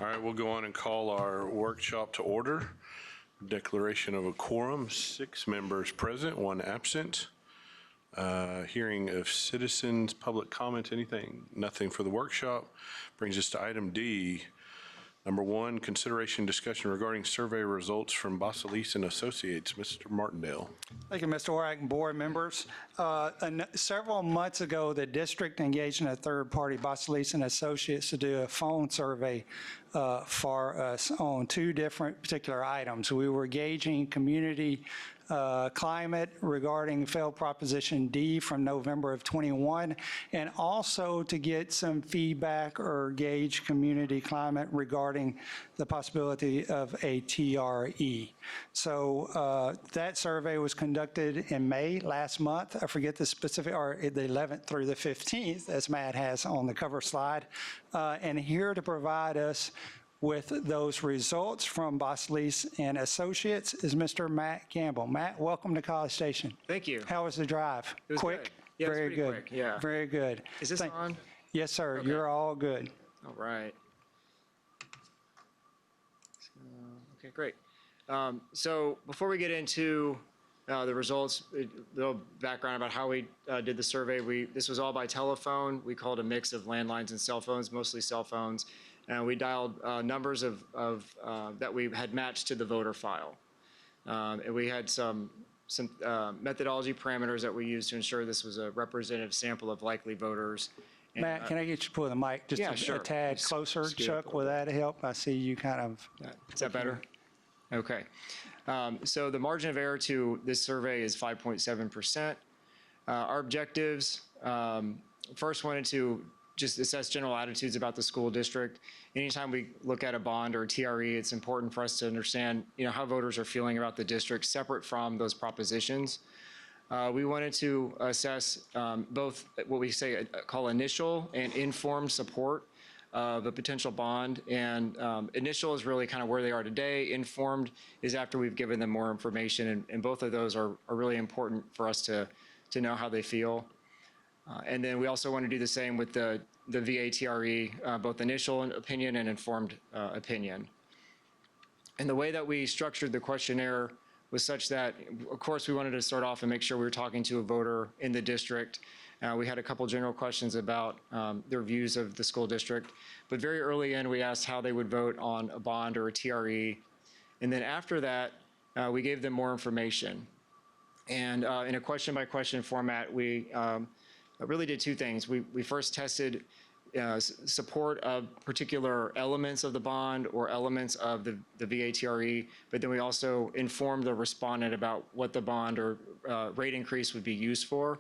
right, we'll go on and call our workshop to order. Declaration of a quorum, 6 members present, 1 absent. Hearing of citizens, public comment, anything? Nothing for the workshop. Brings us to item D. Number 1, consideration discussion regarding survey results from Basalis and Associates. Mr. Martindale. Thank you, Mr. Orrick and board members. Several months ago, the district engaged in a third party, Basalis and Associates, to do a phone survey for us on 2 different particular items. We were gauging community climate regarding failed Proposition D from November of 21, and also to get some feedback or gauge community climate regarding the possibility of a TRE. So that survey was conducted in May last month. I forget the specific, or the 11th through the 15th, as Matt has on the cover slide. And here to provide us with those results from Basalis and Associates is Mr. Matt Campbell. Matt, welcome to College Station. Thank you. How was the drive? It was quick? Good. Yeah, very it was good. Quick. Yeah. Very good. Is this on? Yes, sir. Okay. You're all good. All right. Okay, great. So before we get into the results, a little background about how we did the survey. This was all by telephone. We called a mix of landlines and cell phones, mostly cell phones. And we dialed numbers of that we had matched to the voter file. And we had some methodology parameters that we used to ensure this was a representative sample of likely voters. And, Matt, can I get you to pull the mic just a tad closer, Chuck? Will that help? I see you kind of. Is that better? Okay. So the margin of error to this survey is 5.7%. Our objectives, first wanted to just assess general attitudes about the school district. Anytime we look at a bond or a TRE, it's important for us to understand, how voters are feeling about the district separate from those propositions. We wanted to assess both what we call initial and informed support of a potential bond. And initial is really kind of where they are today. Informed is after we've given them more information. And both of those are really important for us to know how they feel. And then we also want to do the same with the VA TRE, both initial opinion and informed opinion. And the way that we structured the questionnaire was such that, of course, we wanted to start off and make sure we were talking to a voter in the district. We had a couple general questions about their views of the school district. But very early in, we asked how they would vote on a bond or a TRE. And then after that, we gave them more information. And in a question-by-question format, we really did 2 things. We first tested support of particular elements of the bond or elements of the VA TRE, but then we also informed the respondent about what the bond or rate increase would be used for.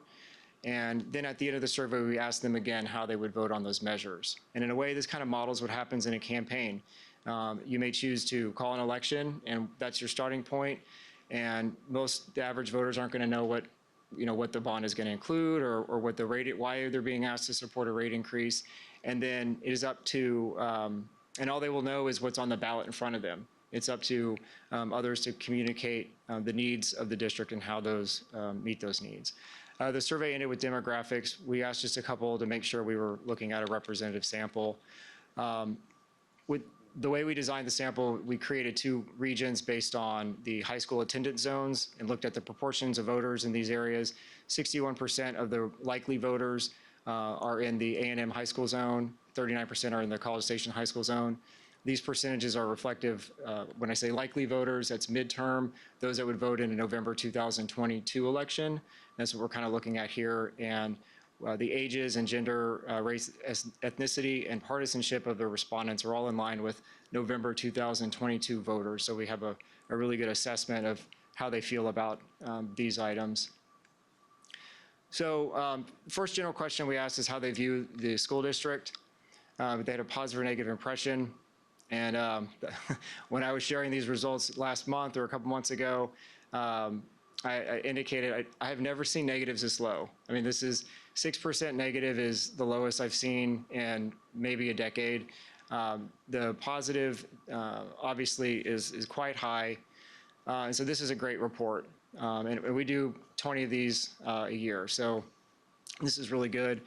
And then at the end of the survey, we asked them again how they would vote on those measures. And in a way, this kind of models what happens in a campaign. You may choose to call an election, and that's your starting point. And the average voters aren't going to know what the bond is going to include or what the rate, why they're being asked to support a rate increase. And then it is up to, and all they will know is what's on the ballot in front of them. It's up to others to communicate the needs of the district and how those meet those needs. The survey ended with demographics. We asked just a couple to make sure we were looking at a representative sample. With the way we designed the sample, we created 2 regions based on the high school attendance zones and looked at the proportions of voters in these areas. 61% of the likely voters are in the A&M high school zone. 39% are in the College Station high school zone. These percentages are reflective, when I say likely voters, that's midterm, those that would vote in a November 2022 election. That's what we're kind of looking at here. And the ages and gender, race, ethnicity, and partisanship of the respondents are all in line with November 2022 voters. So we have a really good assessment of how they feel about these items. So first general question we asked is how they view the school district. They had a positive or negative impression. And when I was sharing these results last month or a couple months ago, I indicated I have never seen negatives this low. I mean, this is 6% negative is the lowest I've seen in maybe a decade. The positive obviously is quite high. And so this is a great report. And we do 20 of these a year. So this is really good.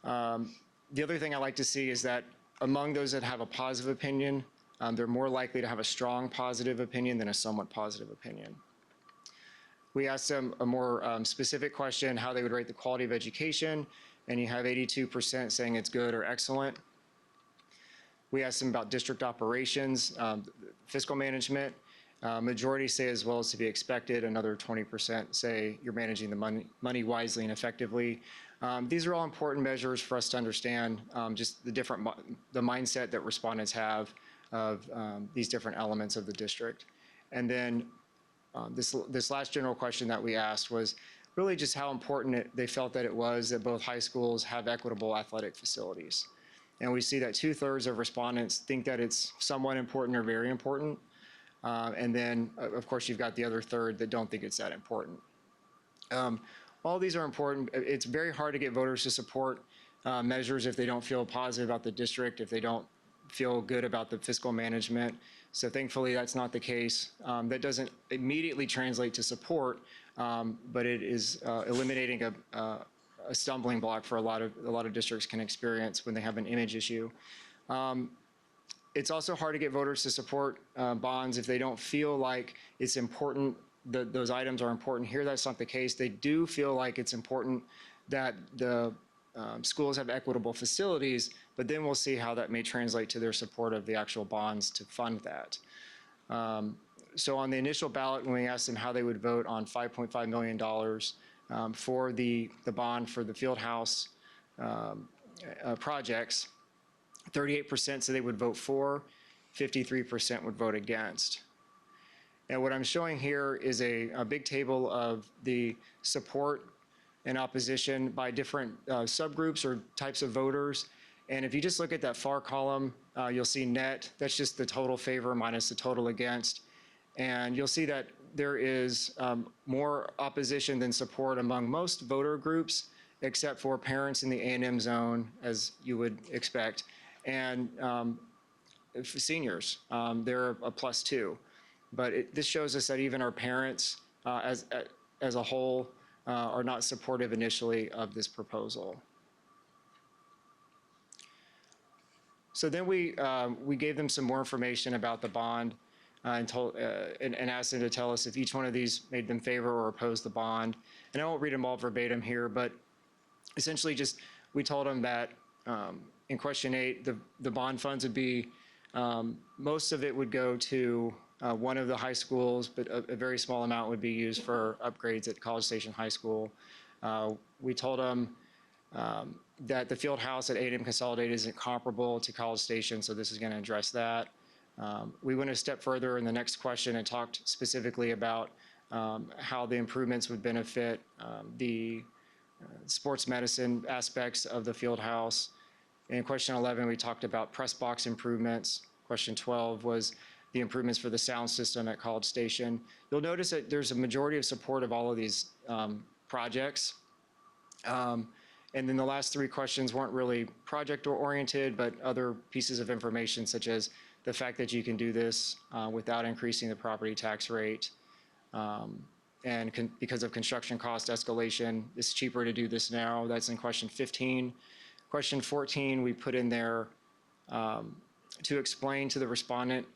The other thing I like to see is that among those that have a positive opinion, they're more likely to have a strong positive opinion than a somewhat positive opinion. We asked them a more specific question, how they would rate the quality of education, and you have 82% saying it's good or excellent. We asked them about district operations, fiscal management. Majority say as well as to be expected. Another 20% say you're managing the money wisely and effectively. These are all important measures for us to understand just the mindset that respondents have of these different elements of the district. And then this last general question that we asked was really just how important they felt that it was that both high schools have equitable athletic facilities. And we see that 2/3 of respondents think that it's somewhat important or very important. And then, of course, you've got the other third that don't think it's that important. All these are important. It's very hard to get voters to support measures if they don't feel positive about the district, if they don't feel good about the fiscal management. So thankfully, that's not the case. That doesn't immediately translate to support, but it is eliminating a stumbling block for a lot of districts can experience when they have an image issue. It's also hard to get voters to support bonds if they don't feel like it's important, those items are important. Here, that's not the case. They do feel like it's important that the schools have equitable facilities, but then we'll see how that may translate to their support of the actual bonds to fund that. So on the initial ballot, when we asked them how they would vote on $5.5 million for the bond for the field house projects, 38% said they would vote for, 53% would vote against. And what I'm showing here is a big table of the support and opposition by different subgroups or types of voters. And if you just look at that far column, you'll see net, that's just the total favor minus the total against. And you'll see that there is more opposition than support among most voter groups, except for parents in the A&M zone, as you would expect, and seniors. They're a +2. But this shows us that even our parents, as a whole, are not supportive initially of this proposal. So then we gave them some more information about the bond and asked them to tell us if each one of these made them favor or oppose the bond. And I won't read them all verbatim here, but essentially just we told them that in question 8, the bond funds would be, most of it would go to one of the high schools, but a very small amount would be used for upgrades at College Station High School. We told them that the field house at A&M Consolidated isn't comparable to College Station, so this is going to address that. We went a step further in the next question and talked specifically about how the improvements would benefit the sports medicine aspects of the field house. In question 11, we talked about press box improvements. Question 12 was the improvements for the sound system at College Station. You'll notice that there's a majority of support of all of these projects. And then the last 3 questions weren't really project-oriented, but other pieces of information, such as the fact that you can do this without increasing the property tax rate. And because of construction cost escalation, it's cheaper to do this now. That's in question 15. Question 14, we put in there to explain to the respondent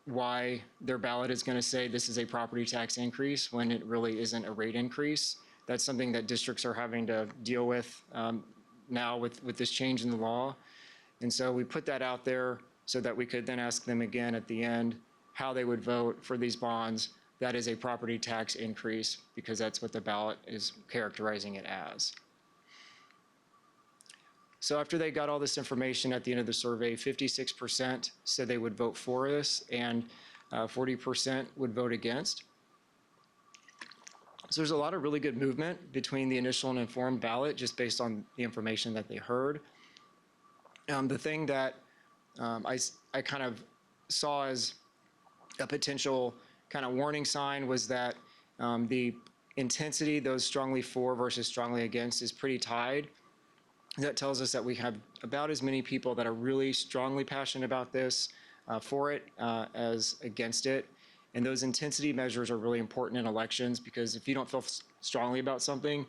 why their ballot is going to say this is a property tax increase when it really isn't a rate increase. That's something that districts are having to deal with now with this change in the law. And so we put that out there so that we could then ask them again at the end how they would vote for these bonds. That is a property tax increase because that's what the ballot is characterizing it as. So after they got all this information at the end of the survey, 56% said they would vote for this and 40% would vote against. So there's a lot of really good movement between the initial and informed ballot just based on the information that they heard. The thing that I kind of saw as a potential kind of warning sign was that the intensity, those strongly for versus strongly against, is pretty tied. That tells us that we have about as many people that are really strongly passionate about this for it as against it. And those intensity measures are really important in elections because if you don't feel strongly about something,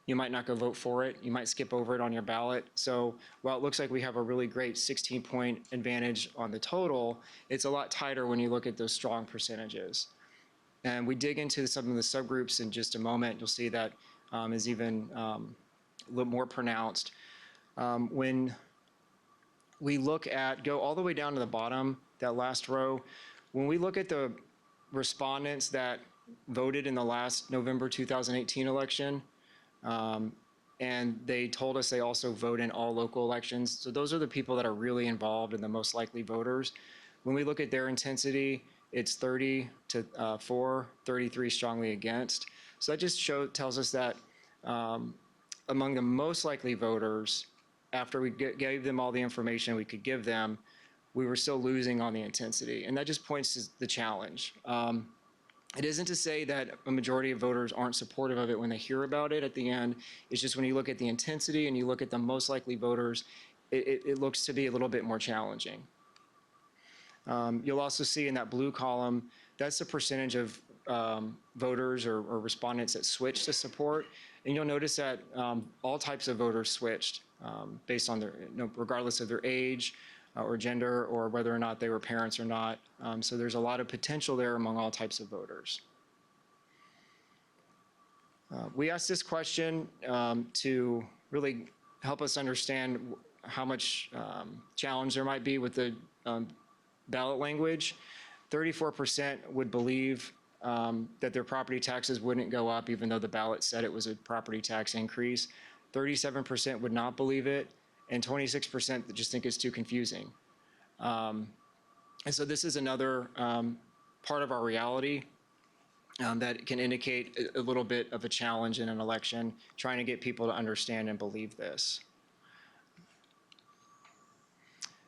you might not go vote for it. You might skip over it on your ballot. So while it looks like we have a really great 16-point advantage on the total, it's a lot tighter when you look at those strong percentages. And we dig into some of the subgroups in just a moment. You'll see that is even a little more pronounced. When we look at, go all the way down to the bottom, that last row, when we look at the respondents that voted in the last November 2018 election, and they told us they also vote in all local elections. So those are the people that are really involved and the most likely voters. When we look at their intensity, it's 30 to 4, 33 strongly against. So that just tells us that among the most likely voters, after we gave them all the information we could give them, we were still losing on the intensity. And that just points to the challenge. It isn't to say that a majority of voters aren't supportive of it when they hear about it at the end. It's just when you look at the intensity and you look at the most likely voters, it looks to be a little bit more challenging. You'll also see in that blue column, that's the percentage of voters or respondents that switched to support. And you'll notice that all types of voters switched based on their, regardless of their age or gender or whether or not they were parents or not. So there's a lot of potential there among all types of voters. We asked this question to really help us understand how much challenge there might be with the ballot language. 34% would believe that their property taxes wouldn't go up even though the ballot said it was a property tax increase. 37% would not believe it, and 26% just think it's too confusing. And so this is another part of our reality that can indicate a little bit of a challenge in an election, trying to get people to understand and believe this.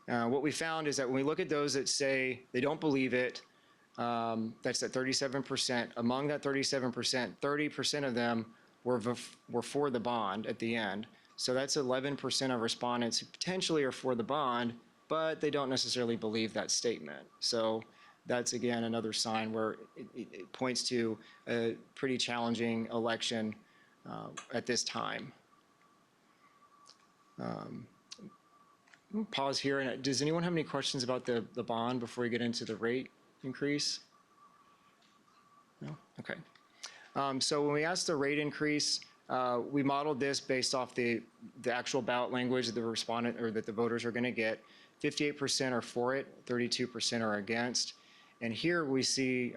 What we found is that when we look at those that say they don't believe it, that's at 37%. Among that 37%, 30% of them were for the bond at the end. So that's 11% of respondents who potentially are for the bond, but they don't necessarily believe that statement. So that's, again, another sign where it points to a pretty challenging election at this time. I'll pause here. And does anyone have any questions about the bond before we get into the rate increase? No? Okay. So when we asked the rate increase, we modeled this based off the actual ballot language that the respondent or that the voters are going to get. 58% are for it, 32% are against. And here we see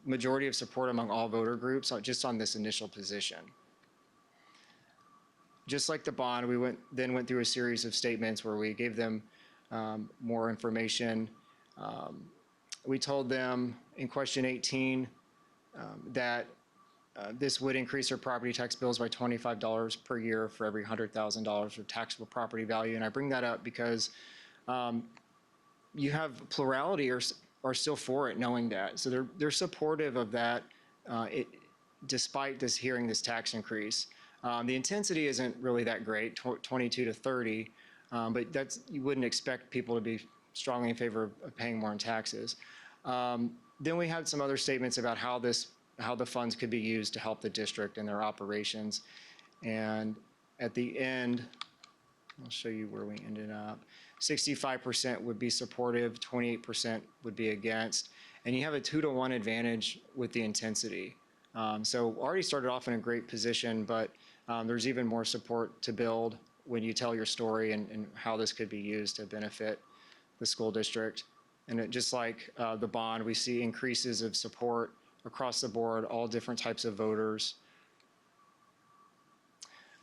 majority of support among all voter groups just on this initial position. Just like the bond, we then went through a series of statements where we gave them more information. We told them in question 18 that this would increase their property tax bills by $25 per year for every $100,000 of taxable property value. And I bring that up because you have plurality are still for it, knowing that. So they're supportive of that despite this hearing this tax increase. The intensity isn't really that great, 22 to 30, but you wouldn't expect people to be strongly in favor of paying more in taxes. Then we had some other statements about how the funds could be used to help the district and their operations. And at the end, I'll show you where we ended up. 65% would be supportive, 28% would be against, and you have a 2-to-1 advantage with the intensity. So already started off in a great position, but there's even more support to build when you tell your story and how this could be used to benefit the school district. And just like the bond, we see increases of support across the board, all different types of voters.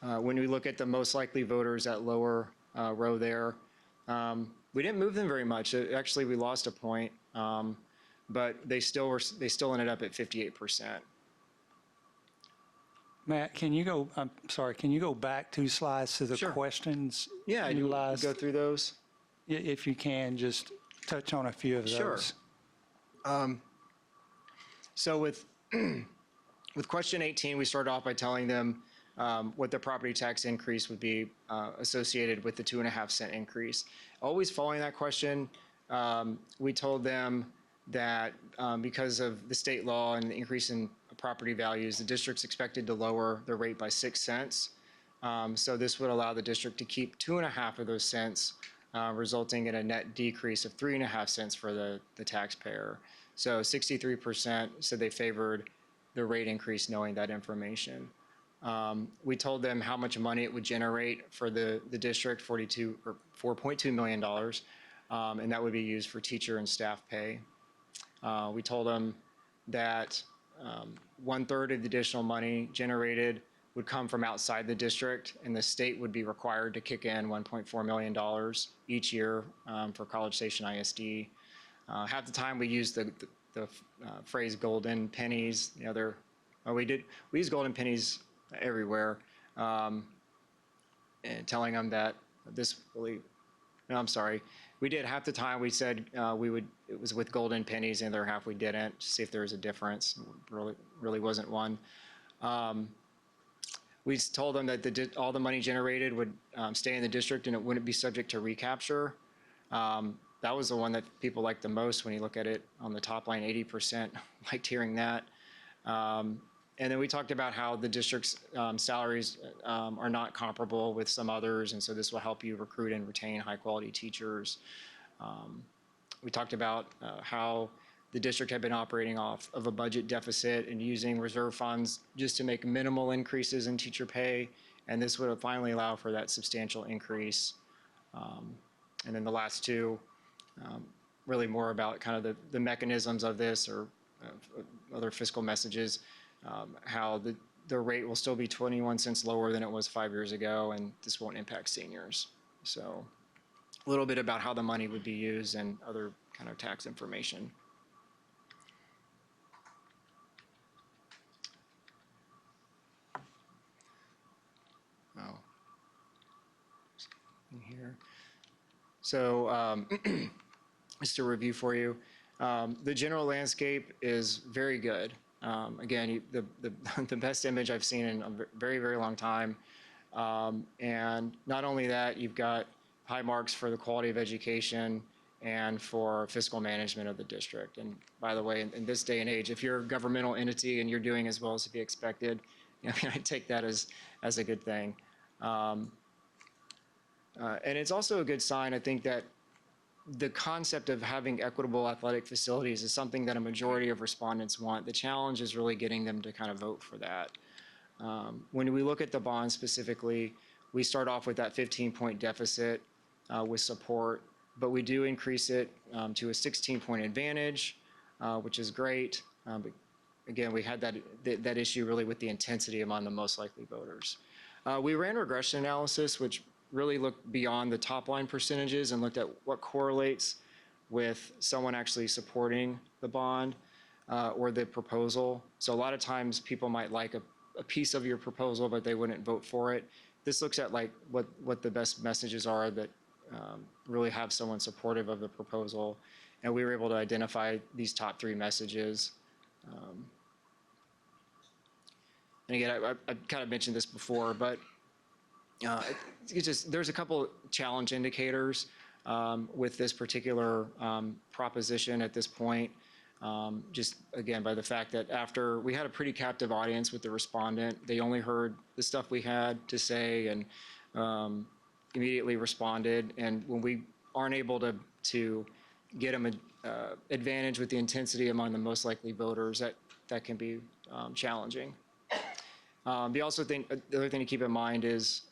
When we look at the most likely voters, that lower row there, we didn't move them very much. Actually, we lost a point, but they still ended up at 58%. Matt, can you go back 2 slides to the Sure. questions? Yeah, I do utilized? go through those. If you can, just touch on a few of those. Sure. So with question 18, we started off by telling them what the property tax increase would be associated with the 2.5-cent increase. Always following that question, we told them that because of the state law and the increase in property values. The district's expected to lower the rate by 6 cents. So this would allow the district to keep 2.5 of those cents, resulting in a net decrease of 3.5 cents for the taxpayer. So 63% said they favored the rate increase knowing that information. We told them how much money it would generate for the district, $4.2 million, and that would be used for teacher and staff pay. We told them that 1/3 of the additional money generated would come from outside the district, and the state would be required to kick in $1.4 million each year for College Station ISD. Half the time we used the phrase golden pennies. The other, we use golden pennies everywhere, and telling them that this really, no, I'm sorry. We did half the time we said it was with golden pennies, and the other half we didn't, to see if there was a difference. Really wasn't one. We told them that all the money generated would stay in the district and it wouldn't be subject to recapture. That was the one that people liked the most when you look at it on the top line. 80% liked hearing that. And then we talked about how the district's salaries are not comparable with some others, and so this will help you recruit and retain high-quality teachers. We talked about how the district had been operating off of a budget deficit and using reserve funds just to make minimal increases in teacher pay, and this would finally allow for that substantial increase. And then the last two, really more about kind of the mechanisms of this or other fiscal messages. How the rate will still be 21 cents lower than it was 5 years ago, and this won't impact seniors. So a little bit about how the money would be used and other kind of tax information. Oh, in here. So just a review for you. The general landscape is very good. Again, the best image I've seen in a very, very long time. And not only that, you've got high marks for the quality of education and for fiscal management of the district. And by the way, in this day and age, if you're a governmental entity and you're doing as well as to be expected, I take that as a good thing. And it's also a good sign, I think, that the concept of having equitable athletic facilities is something that a majority of respondents want. The challenge is really getting them to kind of vote for that. When we look at the bond specifically, we start off with that 15-point deficit with support, but we do increase it to a 16-point advantage, which is great. But again, we had that issue really with the intensity among the most likely voters. We ran regression analysis, which really looked beyond the top line percentages and looked at what correlates with someone actually supporting the bond or the proposal. So a lot of times people might like a piece of your proposal, but they wouldn't vote for it. This looks at like what the best messages are that really have someone supportive of the proposal. And we were able to identify these top 3 messages. And again, I kind of mentioned this before, but it's just, there's a couple challenge indicators with this particular proposition at this point. Just again, by the fact that after we had a pretty captive audience with the respondent, they only heard the stuff we had to say and immediately responded. And when we aren't able to get them an advantage with the intensity among the most likely voters, that can be challenging. We also think the other thing to keep in mind is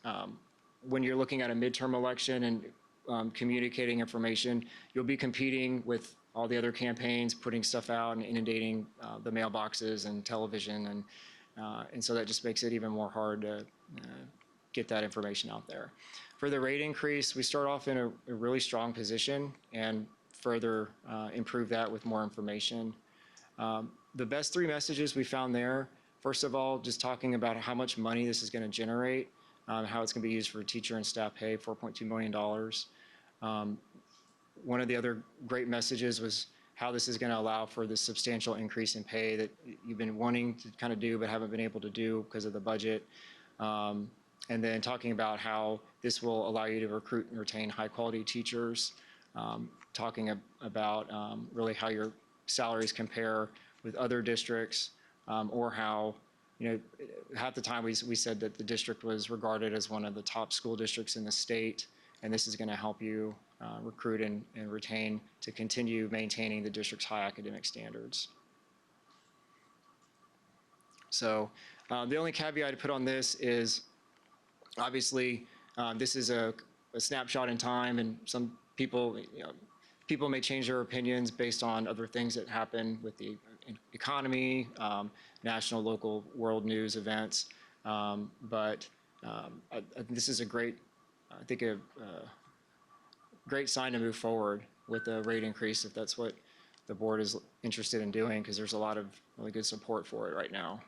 when you're looking at a midterm election and communicating information, you'll be competing with all the other campaigns, putting stuff out and inundating the mailboxes and television, and so that just makes it even more hard to get that information out there. For the rate increase, we start off in a really strong position and further improve that with more information. The best 3 messages we found there. First of all, just talking about how much money this is going to generate, how it's going to be used for teacher and staff pay, $4.2 million. One of the other great messages was how this is going to allow for this substantial increase in pay that you've been wanting to kind of do but haven't been able to do because of the budget. And then talking about how this will allow you to recruit and retain high-quality teachers, talking about really how your salaries compare with other districts, or how, half the time we said that the district was regarded as one of the top school districts in the state, and this is going to help you recruit and retain to continue maintaining the district's high academic standards. So the only caveat I put on this is, obviously, this is a snapshot in time, and some people, people may change their opinions based on other things that happen with the economy, national, local, world news events. But this is a great, I think, a great sign to move forward with a rate increase if that's what the board is interested in doing, because there's a lot of really good support for it right now.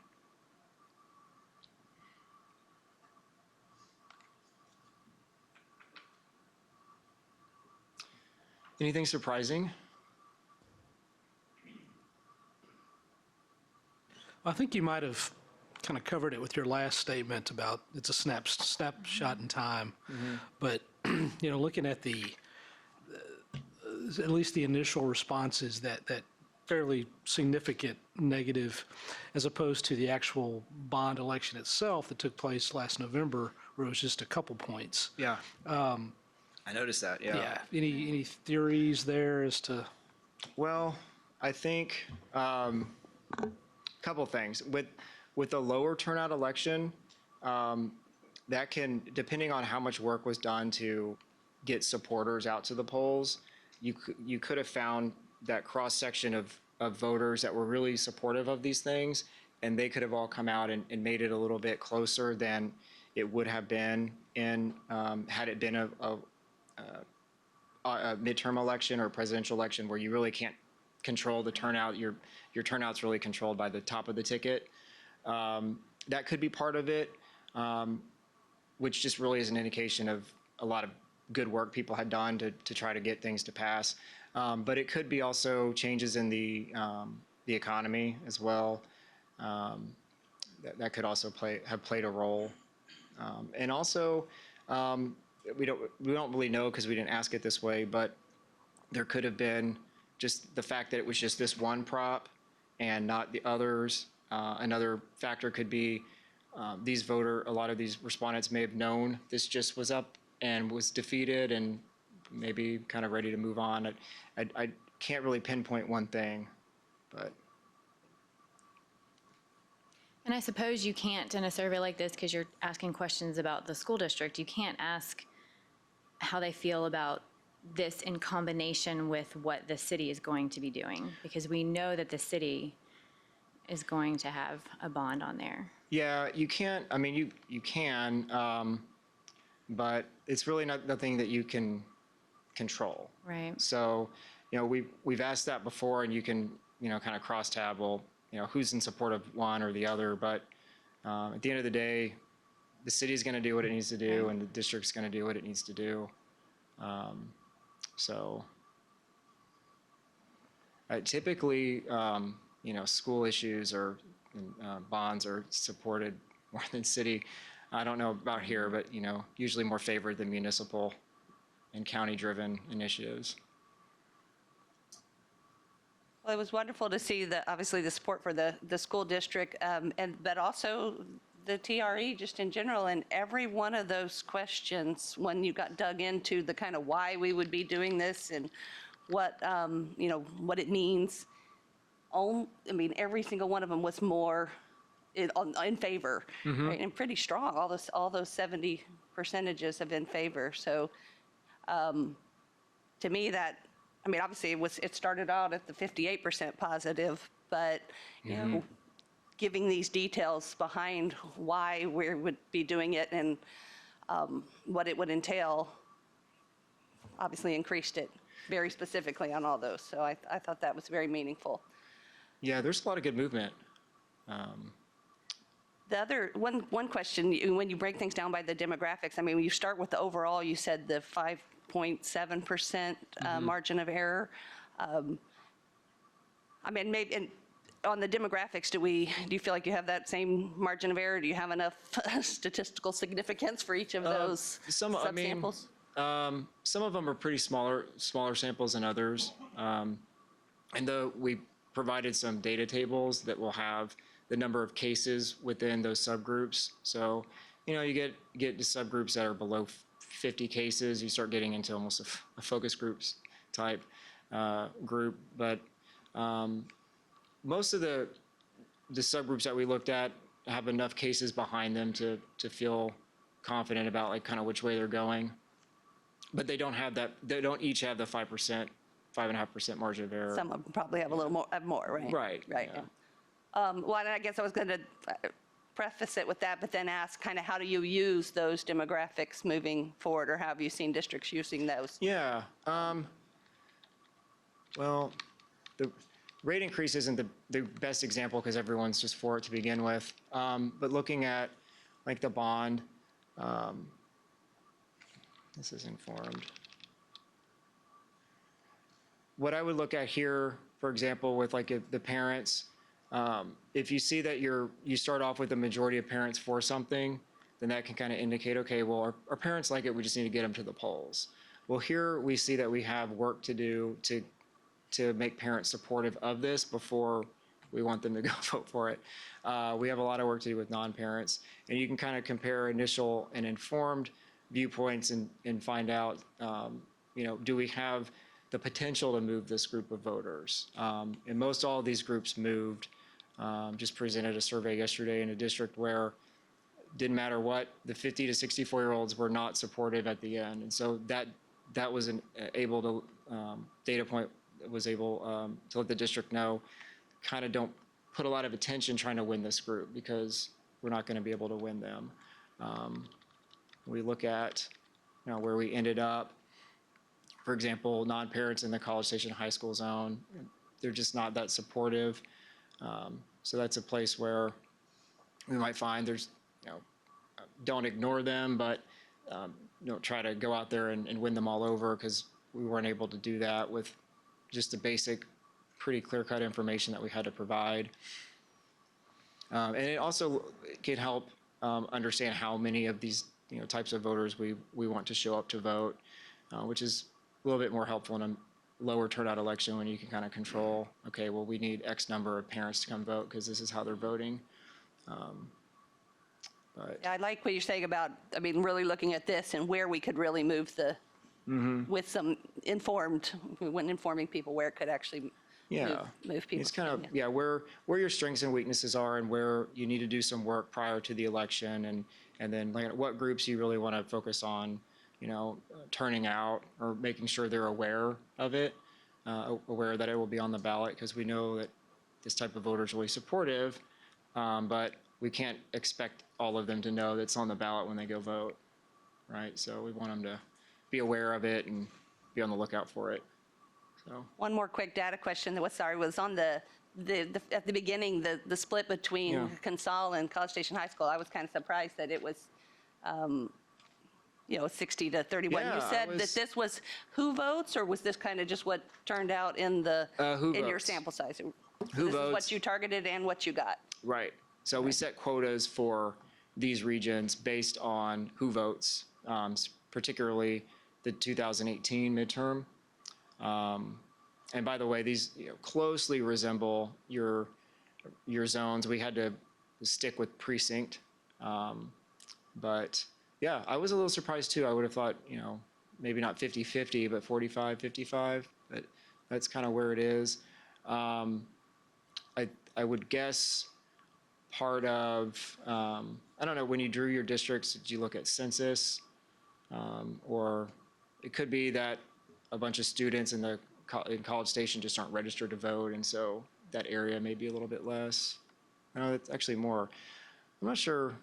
Anything surprising? I think you might have kind of covered it with your last statement about it's a snapshot in time. But, looking at at least the initial responses, that fairly significant negative, as opposed to the actual bond election itself that took place last November, where it was just a couple points. Yeah. I noticed that, yeah. Yeah. Any theories there as to? Well, I think a couple things. With a lower turnout election, that can, depending on how much work was done to get supporters out to the polls, you could have found that cross-section of voters that were really supportive of these things, and they could have all come out and made it a little bit closer than it would have been in had it been a midterm election or a presidential election where you really can't control the turnout. Your turnout's really controlled by the top of the ticket. That could be part of it, which just really is an indication of a lot of good work people had done to try to get things to pass. But it could be also changes in the economy as well. That could also have played a role. And also, we don't really know because we didn't ask it this way, but there could have been just the fact that it was just this one prop and not the others. Another factor could be a lot of these respondents may have known this just was up and was defeated and maybe kind of ready to move on. I can't really pinpoint one thing, but. And I suppose you can't, in a survey like this, because you're asking questions about the school district, you can't ask how they feel about this in combination with what the city is going to be doing, because we know that the city is going to have a bond on there. Yeah, you can't, I mean, you can, but it's really nothing that you can control. Right. So, we've asked that before, and you can, kind of cross-tab, well, who's in support of one or the other, but at the end of the day, the city's going to do what it needs to do, and the district's going to do what it needs to do. So typically, school issues or bonds are supported more than city. I don't know about here, but usually more favored than municipal and county-driven initiatives. Well, it was wonderful to see obviously the support for the school district, but also the TRE just in general. And every one of those questions, when you got dug into the kind of why we would be doing this and what what it means, every single one of them was more in favor, right? And pretty strong. All those 70 percentages have been in favor. So to me, that. Obviously it started out at the 58% positive, but giving these details behind why we would be doing it and what it would entail, obviously increased it very specifically on all those. So I thought that was very meaningful. Yeah, there's a lot of good movement. The other one question, when you break things down by the demographics, when you start with the overall, you said the 5.7% margin of error. Maybe and on the demographics, do you feel like you have that same margin of error? Do you have enough statistical significance for each of those subsamples? Some of them are pretty smaller samples than others. And we provided some data tables that will have the number of cases within those subgroups. So, you get to subgroups that are below 50 cases, you start getting into almost a focus groups type group. But most of the subgroups that we looked at have enough cases behind them to feel confident about like kind of which way they're going. But they don't have that, they don't each have the 5%, 5.5% margin of error. Some of them probably have a little more, right? Right, Right. yeah. Well, and I guess I was going to preface it with that, but then ask kind of how do you use those demographics moving forward, or how have you seen districts using those? Yeah. Well, the rate increase isn't the best example because everyone's just for it to begin with. But looking at like the bond, this is informed. What I would look at here, for example, with like the parents, if you see that you start off with a majority of parents for something, then that can kind of indicate, okay, well, our parents like it, we just need to get them to the polls. Well, here we see that we have work to do to make parents supportive of this before we want them to go vote for it. We have a lot of work to do with non-parents, and you can kind of compare initial and informed viewpoints and find out, do we have the potential to move this group of voters? And most all of these groups moved. Just presented a survey yesterday in a district where didn't matter what, the 50 to 64-year-olds were not supportive at the end. And so that was able to, data point that was able to let the district know, kind of don't put a lot of attention trying to win this group because we're not going to be able to win them. We look at where we ended up. For example, non-parents in the College Station High School zone, they're just not that supportive. So that's a place where we might find there's, don't ignore them, but try to go out there and win them all over, because we weren't able to do that with just the basic, pretty clear-cut information that we had to provide. And it also can help understand how many of these types of voters we want to show up to vote, which is a little bit more helpful in a lower turnout election when you can kind of control, okay, well, we need X number of parents to come vote because this is how they're voting. But Yeah, I like what you're saying about, really looking at this and where we could really move with some when informing people where it could actually move people. It's kind of, where your strengths and weaknesses are and where you need to do some work prior to the election, and then like what groups you really want to focus on, turning out or making sure they're aware of it, aware that it will be on the ballot, because we know that this type of voter is really supportive, but we can't expect all of them to know that's on the ballot when they go vote, right? So we want them to be aware of it and be on the lookout for it. So One more quick data question that was on the at the beginning, the split between Consol and College Station High School. I was kind of surprised that it was 60 to 31. Yeah, You said that this was who votes, or was this kind of just what turned out in your votes. sample size? Who This is votes. what you targeted and what you got. Right. So we set quotas for these regions based on who votes, particularly the 2018 midterm. And by the way, these closely resemble your zones. We had to stick with precinct. But yeah, I was a little surprised too. I would have thought, maybe not 50-50, but 45-55. But that's kind of where it is. I would guess part of, I don't know, when you drew your districts, did you look at census? Or it could be that a bunch of students in College Station just aren't registered to vote, and so that area may be a little bit less. No, it's actually more. I'm not sure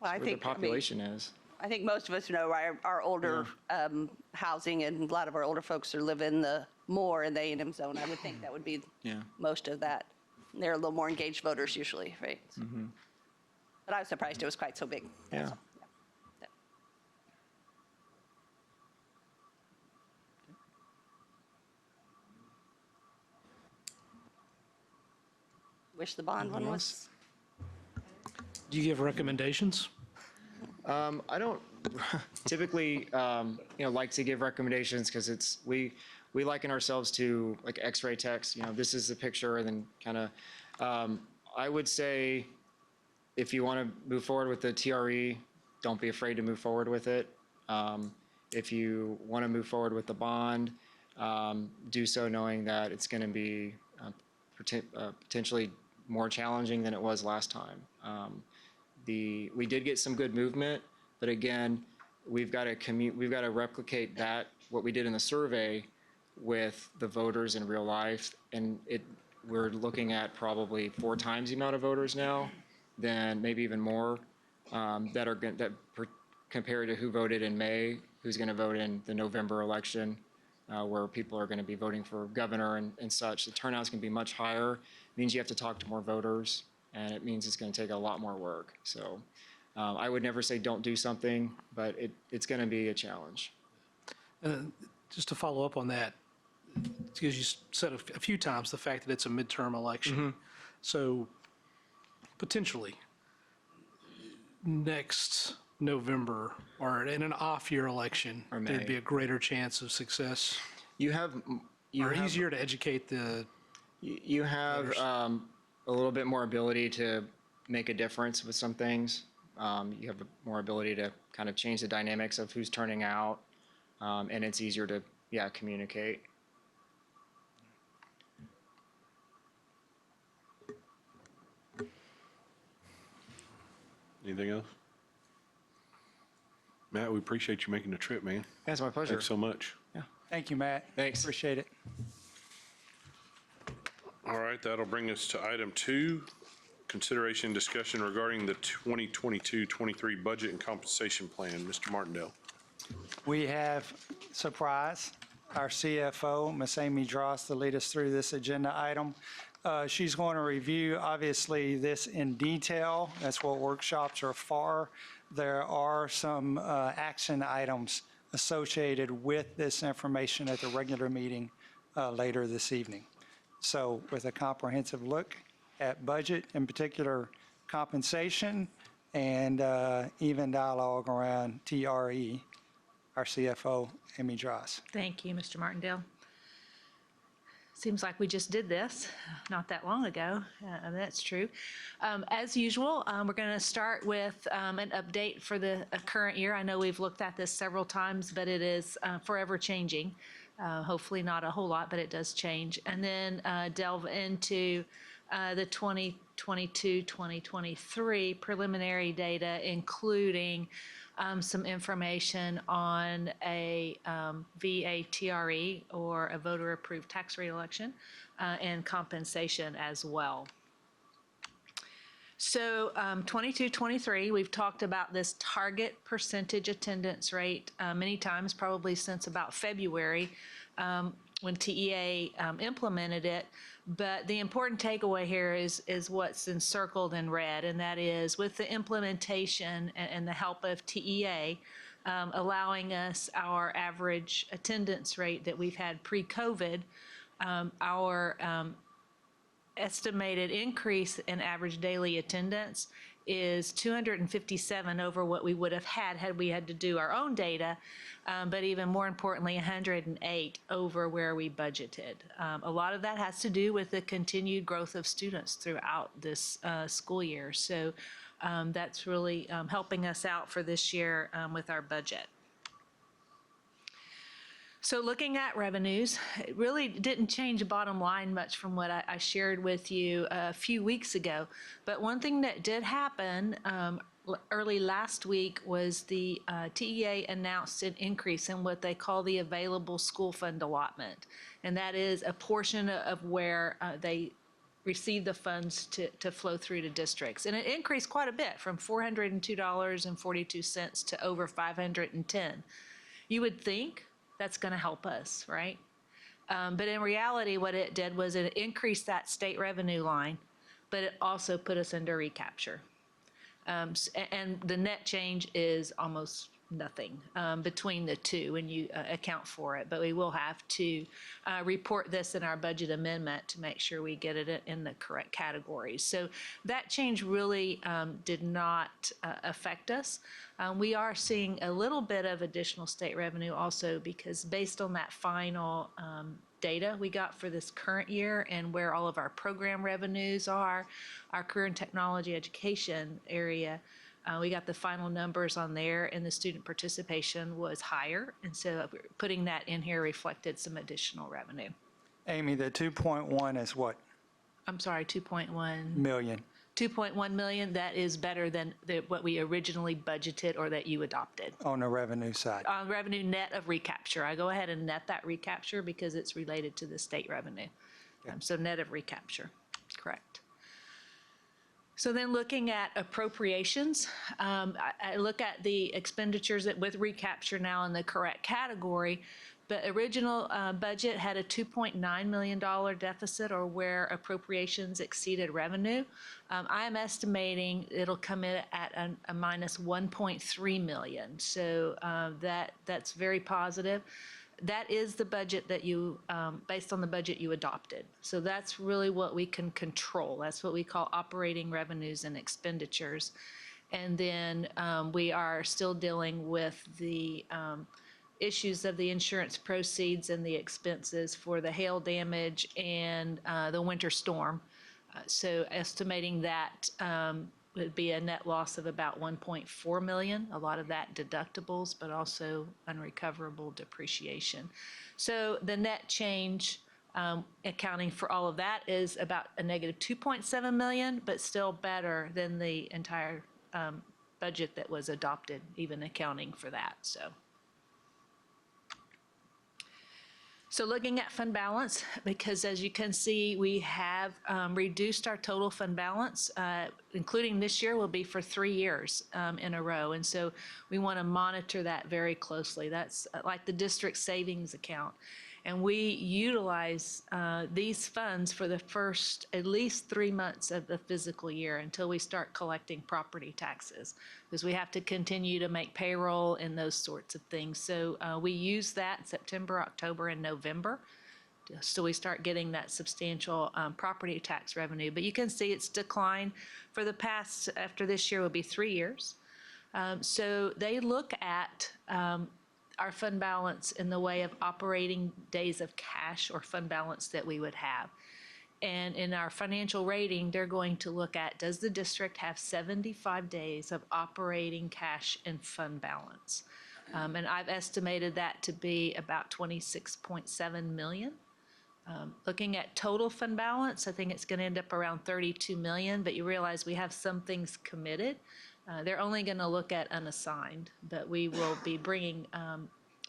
Well, where the population is. I think most of us know our older housing, and a lot of our older folks live in the more in the A&M zone. I would think that would be most of that. They're a little more engaged voters usually, right? But I was surprised it was quite so big. Yeah. Yeah. Wish the bond one was. Do you give recommendations? I don't typically, like to give recommendations because we liken ourselves to like X-ray text. This is the picture, and then kind of I would say if you want to move forward with the TRE, don't be afraid to move forward with it. If you want to move forward with the bond, do so knowing that it's going to be potentially more challenging than it was last time. We did get some good movement, but again, we've got to replicate that, what we did in the survey, with the voters in real life, and we're looking at probably 4 times the amount of voters now, than maybe even more, compared to who voted in May, who's going to vote in the November election, where people are going to be voting for governor and such. The turnout's going to be much higher. It means you have to talk to more voters, and it means it's going to take a lot more work. So I would never say don't do something, but it's going to be a challenge. Just to follow up on that, because you said a few times the fact that it's a midterm election. So potentially next November or in an off-year election, Or May. there'd be a greater chance of success, You have easier to educate the. You have a little bit more ability to make a difference with some things. You have more ability to kind of change the dynamics of who's turning out, and it's easier to, communicate. Anything else? Matt, we appreciate you making the trip, man. Yeah, it's my pleasure. Thanks so much. Thank you, Matt. Thanks. Appreciate it. All right, that'll bring us to item 2, consideration and discussion regarding the 2022-23 budget and compensation plan. Mr. Martindale. We have, surprise, our CFO, Ms. Amy Dross, to lead us through this agenda item. She's going to review, obviously, this in detail. That's what workshops are for. There are some action items associated with this information at the regular meeting later this evening. So with a comprehensive look at budget, in particular compensation, and even dialogue around TRE, our CFO, Amy Dross. Thank you, Mr. Martindale. Seems like we just did this not that long ago. That's true. As usual, we're going to start with an update for the current year. I know we've looked at this several times, but it is forever changing. Hopefully not a whole lot, but it does change. And then delve into the 2022-2023 preliminary data, including some information on a VATRE, or a voter-approved tax rate election, and compensation as well. So 22-23, we've talked about this target percentage attendance rate many times, probably since about February, when TEA implemented it. But the important takeaway here is what's encircled in red, and that is with the implementation and the help of TEA, allowing us our average attendance rate that we've had pre-COVID, our estimated increase in average daily attendance is 257 over what we would have had we had to do our own data, but even more importantly, 108 over where we budgeted. A lot of that has to do with the continued growth of students throughout this school year. So that's really helping us out for this year with our budget. So looking at revenues, it really didn't change the bottom line much from what I shared with you a few weeks ago. But one thing that did happen early last week was the TEA announced an increase in what they call the available school fund allotment. And that is a portion of where they receive the funds to flow through to districts. And it increased quite a bit, from $402.42 to over $510. You would think that's going to help us, right? But in reality, what it did was it increased that state revenue line, but it also put us under recapture. And the net change is almost nothing between the two when you account for it. But we will have to report this in our budget amendment to make sure we get it in the correct categories. So that change really did not affect us. We are seeing a little bit of additional state revenue also, because based on that final data we got for this current year and where all of our program revenues are, our career and technology education area. We got the final numbers on there, and the student participation was higher. And so putting that in here reflected some additional revenue. Amy, the 2.1 is what? I'm sorry, 2.1. Million. 2.1 million, that is better than what we originally budgeted or that you adopted. On the revenue side. On revenue net of recapture. I go ahead and net that recapture because it's related to the state revenue. So net of recapture, correct. So then looking at appropriations, I look at the expenditures with recapture now in the correct category, but original budget had a $2.9 million deficit, or where appropriations exceeded revenue. I am estimating it'll come in at a minus 1.3 million. So that's very positive. That is the budget that you, based on the budget you adopted. So that's really what we can control. That's what we call operating revenues and expenditures. And then we are still dealing with the issues of the insurance proceeds and the expenses for the hail damage and the winter storm. So estimating that would be a net loss of about 1.4 million. A lot of that deductibles, but also unrecoverable depreciation. So the net change, accounting for all of that, is about a negative 2.7 million, but still better than the entire budget that was adopted, even accounting for that. So looking at fund balance, because as you can see, we have reduced our total fund balance, including this year will be for 3 years in a row. And so we want to monitor that very closely. That's like the district savings account. And we utilize these funds for the first at least 3 months of the fiscal year until we start collecting property taxes, because we have to continue to make payroll and those sorts of things. So we use that September, October, and November. So we start getting that substantial property tax revenue. But you can see it's declined for the past, after this year will be 3 years. So they look at our fund balance in the way of operating days of cash or fund balance that we would have. And in our financial rating, they're going to look at, does the district have 75 days of operating cash and fund balance? And I've estimated that to be about 26.7 million. Looking at total fund balance, I think it's going to end up around 32 million, but you realize we have some things committed. They're only going to look at unassigned, but we will be bringing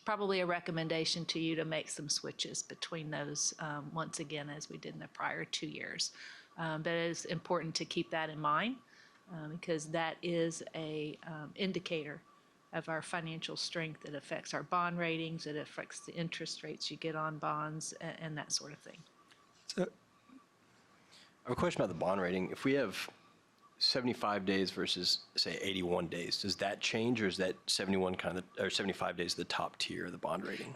probably a recommendation to you to make some switches between those once again, as we did in the prior 2 years. But it is important to keep that in mind because that is a indicator of our financial strength. It affects our bond ratings, it affects the interest rates you get on bonds and that sort of thing. So, I have a question about the bond rating. If we have 75 days versus, say, 81 days, does that change, or is that 71 kind of, or 75 days the top tier of the bond rating?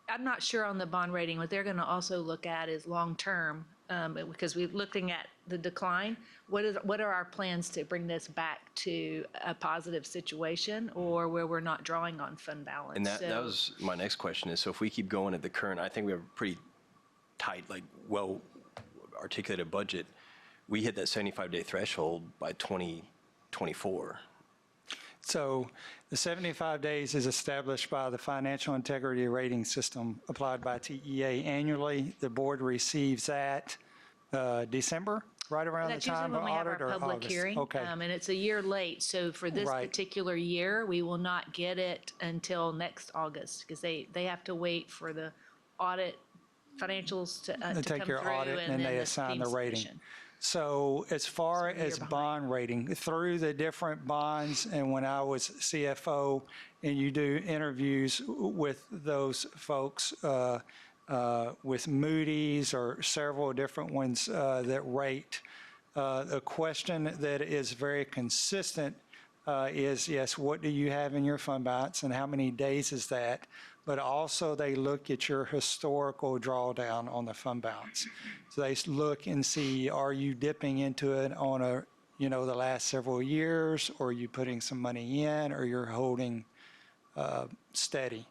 I'm not sure on the bond rating. What they're going to also look at is long-term, because we're looking at the decline. What are our plans to bring this back to a positive situation, or where we're not drawing on fund balance? And that was my next question is, so if we keep going at the current, I think we have a pretty tight, like, well-articulated budget. We hit that 75-day threshold by 2024. So the 75 days is established by the Financial Integrity Rating System applied by TEA annually. The board receives that December, right around the That's usually time of when we have audit, our or public August? hearing. Okay. And it's a year late. So for this Right. particular year, we will not get it until next August, because they have to wait for the audit financials to come Take through. your audit and then they assign the rating. submission. So as far So you're as behind. bond rating, through the different bonds, and when I was CFO, and you do interviews with those folks, with Moody's or several different ones that rate, the question that is very consistent is, yes, what do you have in your fund balance and how many days is that? But also they look at your historical drawdown on the fund balance. So they look and see, are you dipping into it on the last several years, or are you putting some money in, or you're holding steady?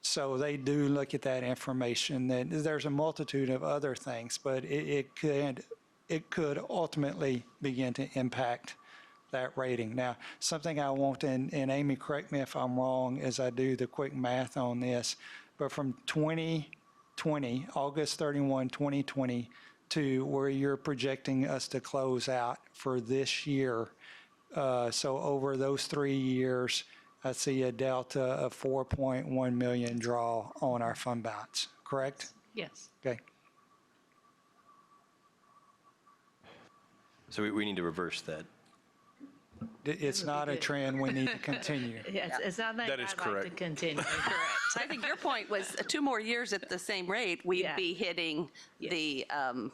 So they do look at that information. That there's a multitude of other things, but it could ultimately begin to impact that rating. Now, something I want, and Amy, correct me if I'm wrong as I do the quick math on this, but from 2020, August 31, 2020, to where you're projecting us to close out for this year, so over those 3 years, I see a delta of 4.1 million draw on our fund balance, correct? Yes. Okay. So we need to reverse that. It's not a trend we need to continue. Yeah, it's not that That I'd is like to correct. continue. Correct. I think your point was 2 more years at the same rate, we'd Yeah. be hitting the, And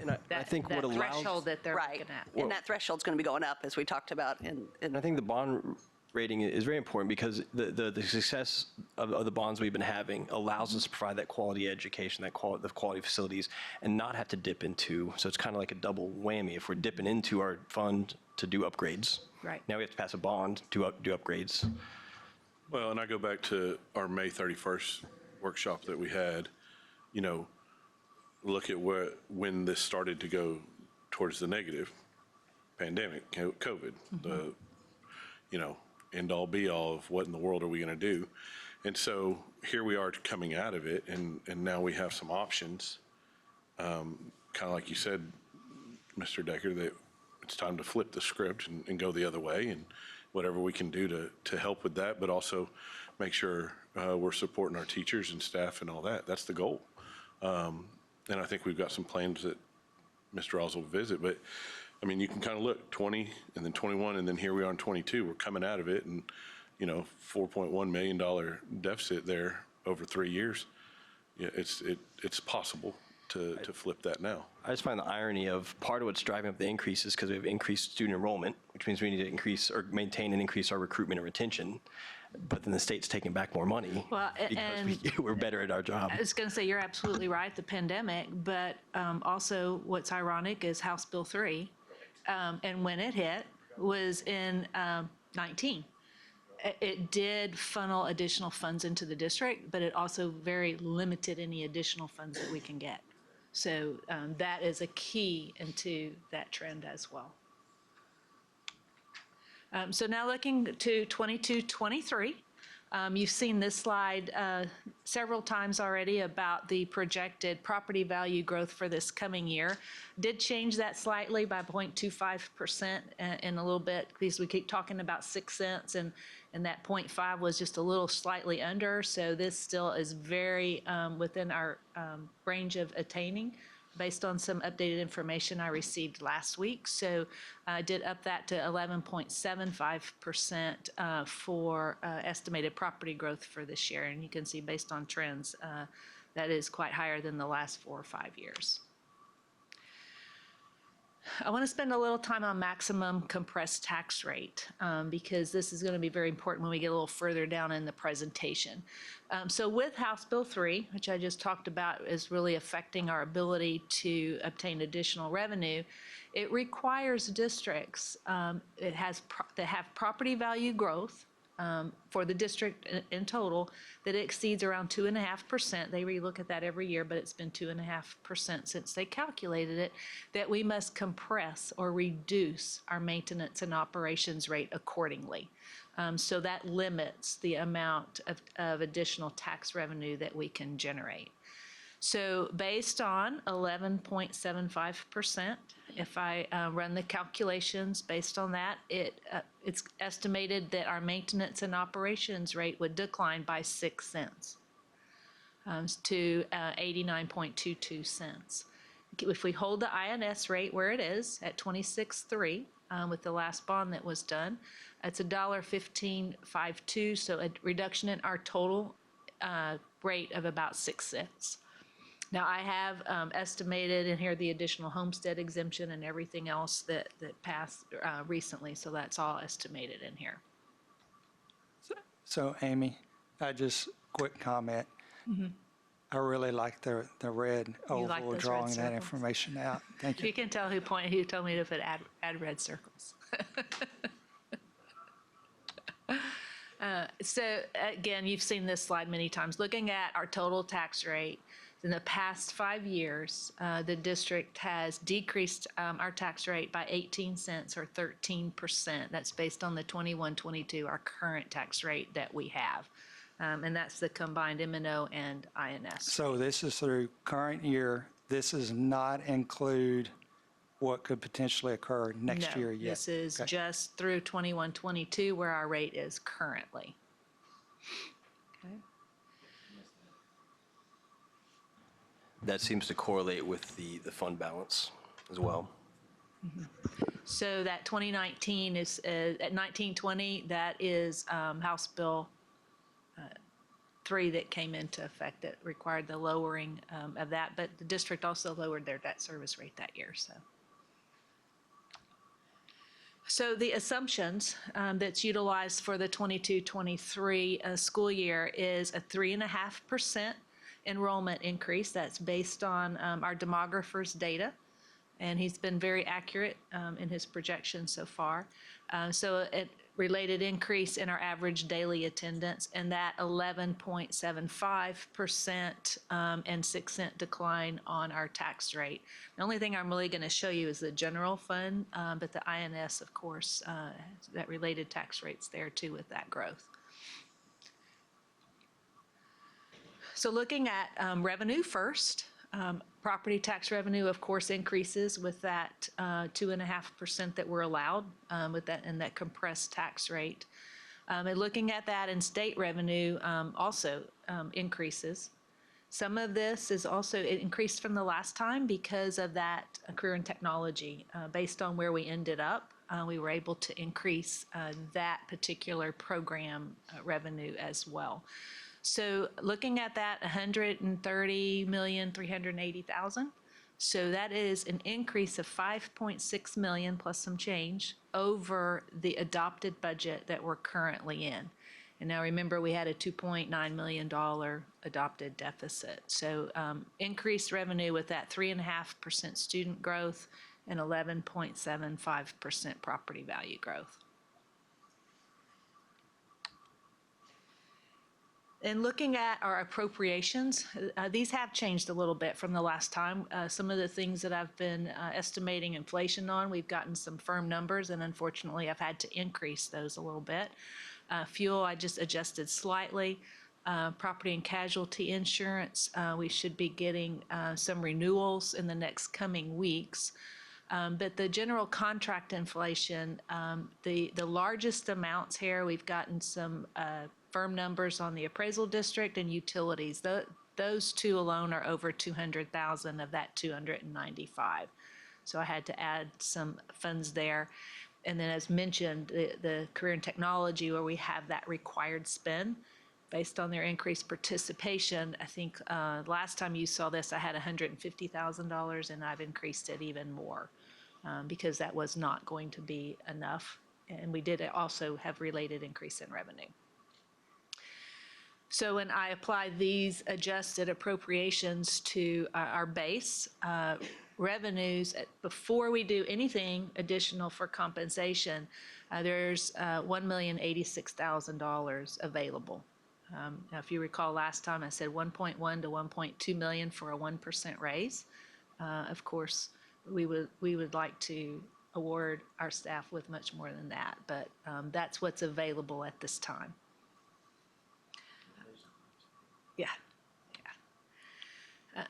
I That, think that what allows, threshold that they're right. looking at. And that threshold's going to be going up, as we talked about. and I think the bond rating is very important because the success of the bonds we've been having allows us to provide that quality education, the quality facilities, and not have to dip into. So it's kind of like a double whammy. If we're dipping into our fund to do upgrades, Right. now we have to pass a bond to do upgrades. Well, and I go back to our May 31st workshop that we had, look at when this started to go towards the negative, pandemic, COVID, the, end all be all of what in the world are we going to do? And so here we are coming out of it, and now we have some options. Kind of like you said, Mr. Decker, that it's time to flip the script and go the other way, and whatever we can do to help with that, but also make sure we're supporting our teachers and staff and all that. That's the goal. And I think we've got some plans that Mr. Oz will visit, but I mean, you can kind of look 20 and then 21, and then here we are in 22. We're coming out of it, and $4.1 million deficit there over 3 years. Yeah, it's possible to flip that now. I just find the irony of part of what's driving up the increases because we have increased student enrollment, which means we need to increase or maintain and increase our recruitment and retention. But then the state's taking back more money Well, because we're better at our job. I was going to say, you're absolutely right, the pandemic, but also what's ironic is House Bill 3, and when it hit was in 19. It did funnel additional funds into the district, but it also very limited any additional funds that we can get. So that is a key into that trend as well. So now looking to 22-23, you've seen this slide several times already about the projected property value growth for this coming year. Did change that slightly by 0.25% in a little bit because we keep talking about 6 cents, and that 0.5 was just a little slightly under. So this still is very within our range of attaining, based on some updated information I received last week. So I did up that to 11.75% for estimated property growth for this year. And you can see based on trends, that is quite higher than the last 4 or 5 years. I want to spend a little time on maximum compressed tax rate because this is going to be very important when we get a little further down in the presentation. So with House Bill 3, which I just talked about is really affecting our ability to obtain additional revenue, it requires districts that have property value growth for the district in total that exceeds around 2.5%. They relook at that every year, but it's been 2.5% since they calculated it, that we must compress or reduce our maintenance and operations rate accordingly. So that limits the amount of additional tax revenue that we can generate. So based on 11.75%, if I run the calculations based on that, it's estimated that our maintenance and operations rate would decline by 6 cents to 89.22 cents. If we hold the INS rate where it is at 26.3 with the last bond that was done, it's $1.1552, so a reduction in our total rate of about 6 cents. Now, I have estimated in here the additional homestead exemption and everything else that passed recently, so that's all estimated in here. So Amy, quick comment. I really like the red You like oval those red drawing that circles? information out. Thank you. You can tell who told me to put add red circles. So again, you've seen this slide many times. Looking at our total tax rate, in the past 5 years, the district has decreased our tax rate by 18 cents or 13%. That's based on the 21-22, our current tax rate that we have. And that's the combined M&O and INS. So this is through current year. This does not include what could potentially occur next year yet? This is Okay. just through 21-22 where our rate is currently. Okay. That seems to correlate with the fund balance as well. So that 2019 is, at 1920, that is House Bill 3 that came into effect that required the lowering of that, but the district also lowered their debt service rate that year, so. So the assumptions that's utilized for the 22-23 school year is a 3.5% enrollment increase. That's based on our demographer's data, and he's been very accurate in his projections so far. So a related increase in our average daily attendance, and that 11.75% and 6 cent decline on our tax rate. The only thing I'm really going to show you is the general fund, but the INS, of course, that related tax rates there too with that growth. So looking at revenue first, property tax revenue, of course, increases with that 2.5% that we're allowed with that and that compressed tax rate. And looking at that in state revenue also increases. Some of this is also increased from the last time because of that career and technology. Based on where we ended up, we were able to increase that particular program revenue as well. So looking at that, 130,380,000. So that is an increase of 5.6 million plus some change over the adopted budget that we're currently in. And now remember, we had a $2.9 million adopted deficit. So increased revenue with that 3.5% student growth and 11.75% property value growth. And looking at our appropriations, these have changed a little bit from the last time. Some of the things that I've been estimating inflation on, we've gotten some firm numbers, and unfortunately I've had to increase those a little bit. Fuel, I just adjusted slightly. Property and casualty insurance, we should be getting some renewals in the next coming weeks. But the general contract inflation, the largest amounts here, we've gotten some firm numbers on the appraisal district and utilities. Those two alone are over 200,000 of that 295. So I had to add some funds there. And then as mentioned, the career and technology where we have that required spend based on their increased participation. I think last time you saw this, I had $150,000 and I've increased it even more because that was not going to be enough. And we did also have related increase in revenue. So when I apply these adjusted appropriations to our base revenues, before we do anything additional for compensation, there's $1,086,000 available. Now, if you recall last time I said 1.1 to 1.2 million for a 1% raise. Of course, we would like to award our staff with much more than that, but that's what's available at this time. Yeah.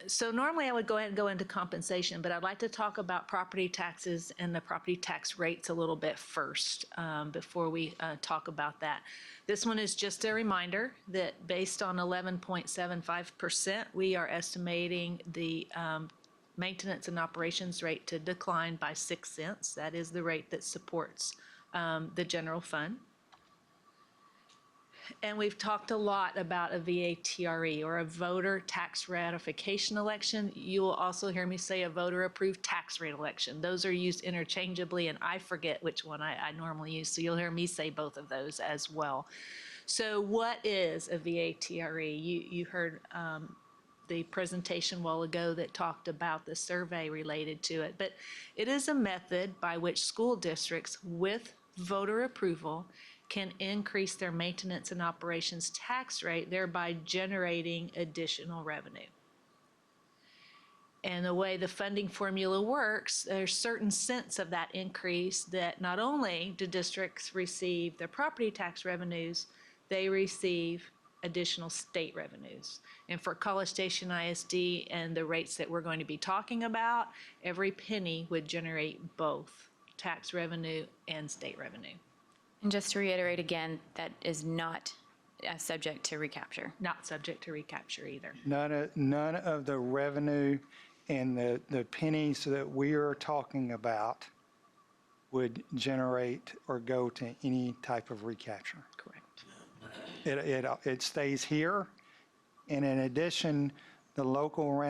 So normally I would go ahead and go into compensation, but I'd like to talk about property taxes and the property tax rates a little bit first before we talk about that. This one is just a reminder that based on 11.75%, we are estimating the maintenance and operations rate to decline by 6 cents. That is the rate that supports the general fund. And we've talked a lot about a VATRE, or a voter tax ratification election. You will also hear me say a voter approved tax rate election. Those are used interchangeably, and I forget which one I normally use, so you'll hear me say both of those as well. So what is a VATRE? You heard the presentation a while ago that talked about the survey related to it, but it is a method by which school districts with voter approval can increase their maintenance and operations tax rate, thereby generating additional revenue. And the way the funding formula works, there's certain cents of that increase that not only do districts receive their property tax revenues, they receive additional state revenues. And for College Station ISD and the rates that we're going to be talking about, every penny would generate both tax revenue and state revenue. And just to reiterate again, that is not subject to recapture. Not subject to recapture either. None of the revenue and the pennies that we are talking about would generate or go to any type of recapture. Correct. It stays here, and in addition, the local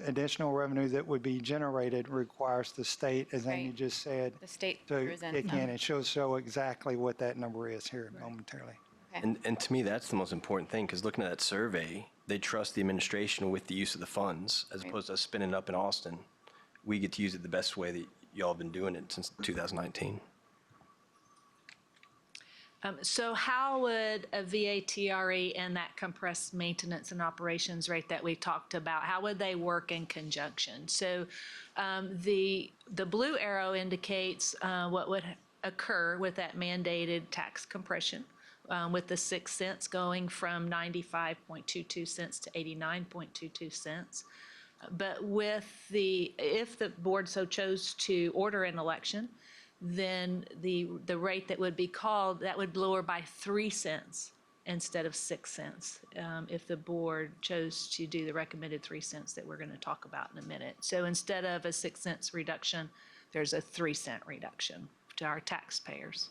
additional revenue that would be generated requires the state, as Amy Right. just said, The state to presents kick in. And she'll show exactly what that number is here momentarily. And to me, that's the most important thing, because looking at that survey, they trust the administration with the use of the funds, as opposed to us spinning it up in Austin. We get to use it the best way that y'all have been doing it since 2019. So how would a VATRE and that compressed maintenance and operations rate that we talked about, how would they work in conjunction? So the blue arrow indicates what would occur with that mandated tax compression, with the 6 cents going from 95.22 cents to 89.22 cents. But if the board so chose to order an election, then the rate that would be called, that would lower by 3 cents instead of 6 cents, if the board chose to do the recommended 3 cents that we're going to talk about in a minute. So instead of a 6 cents reduction, there's a 3 cent reduction to our taxpayers.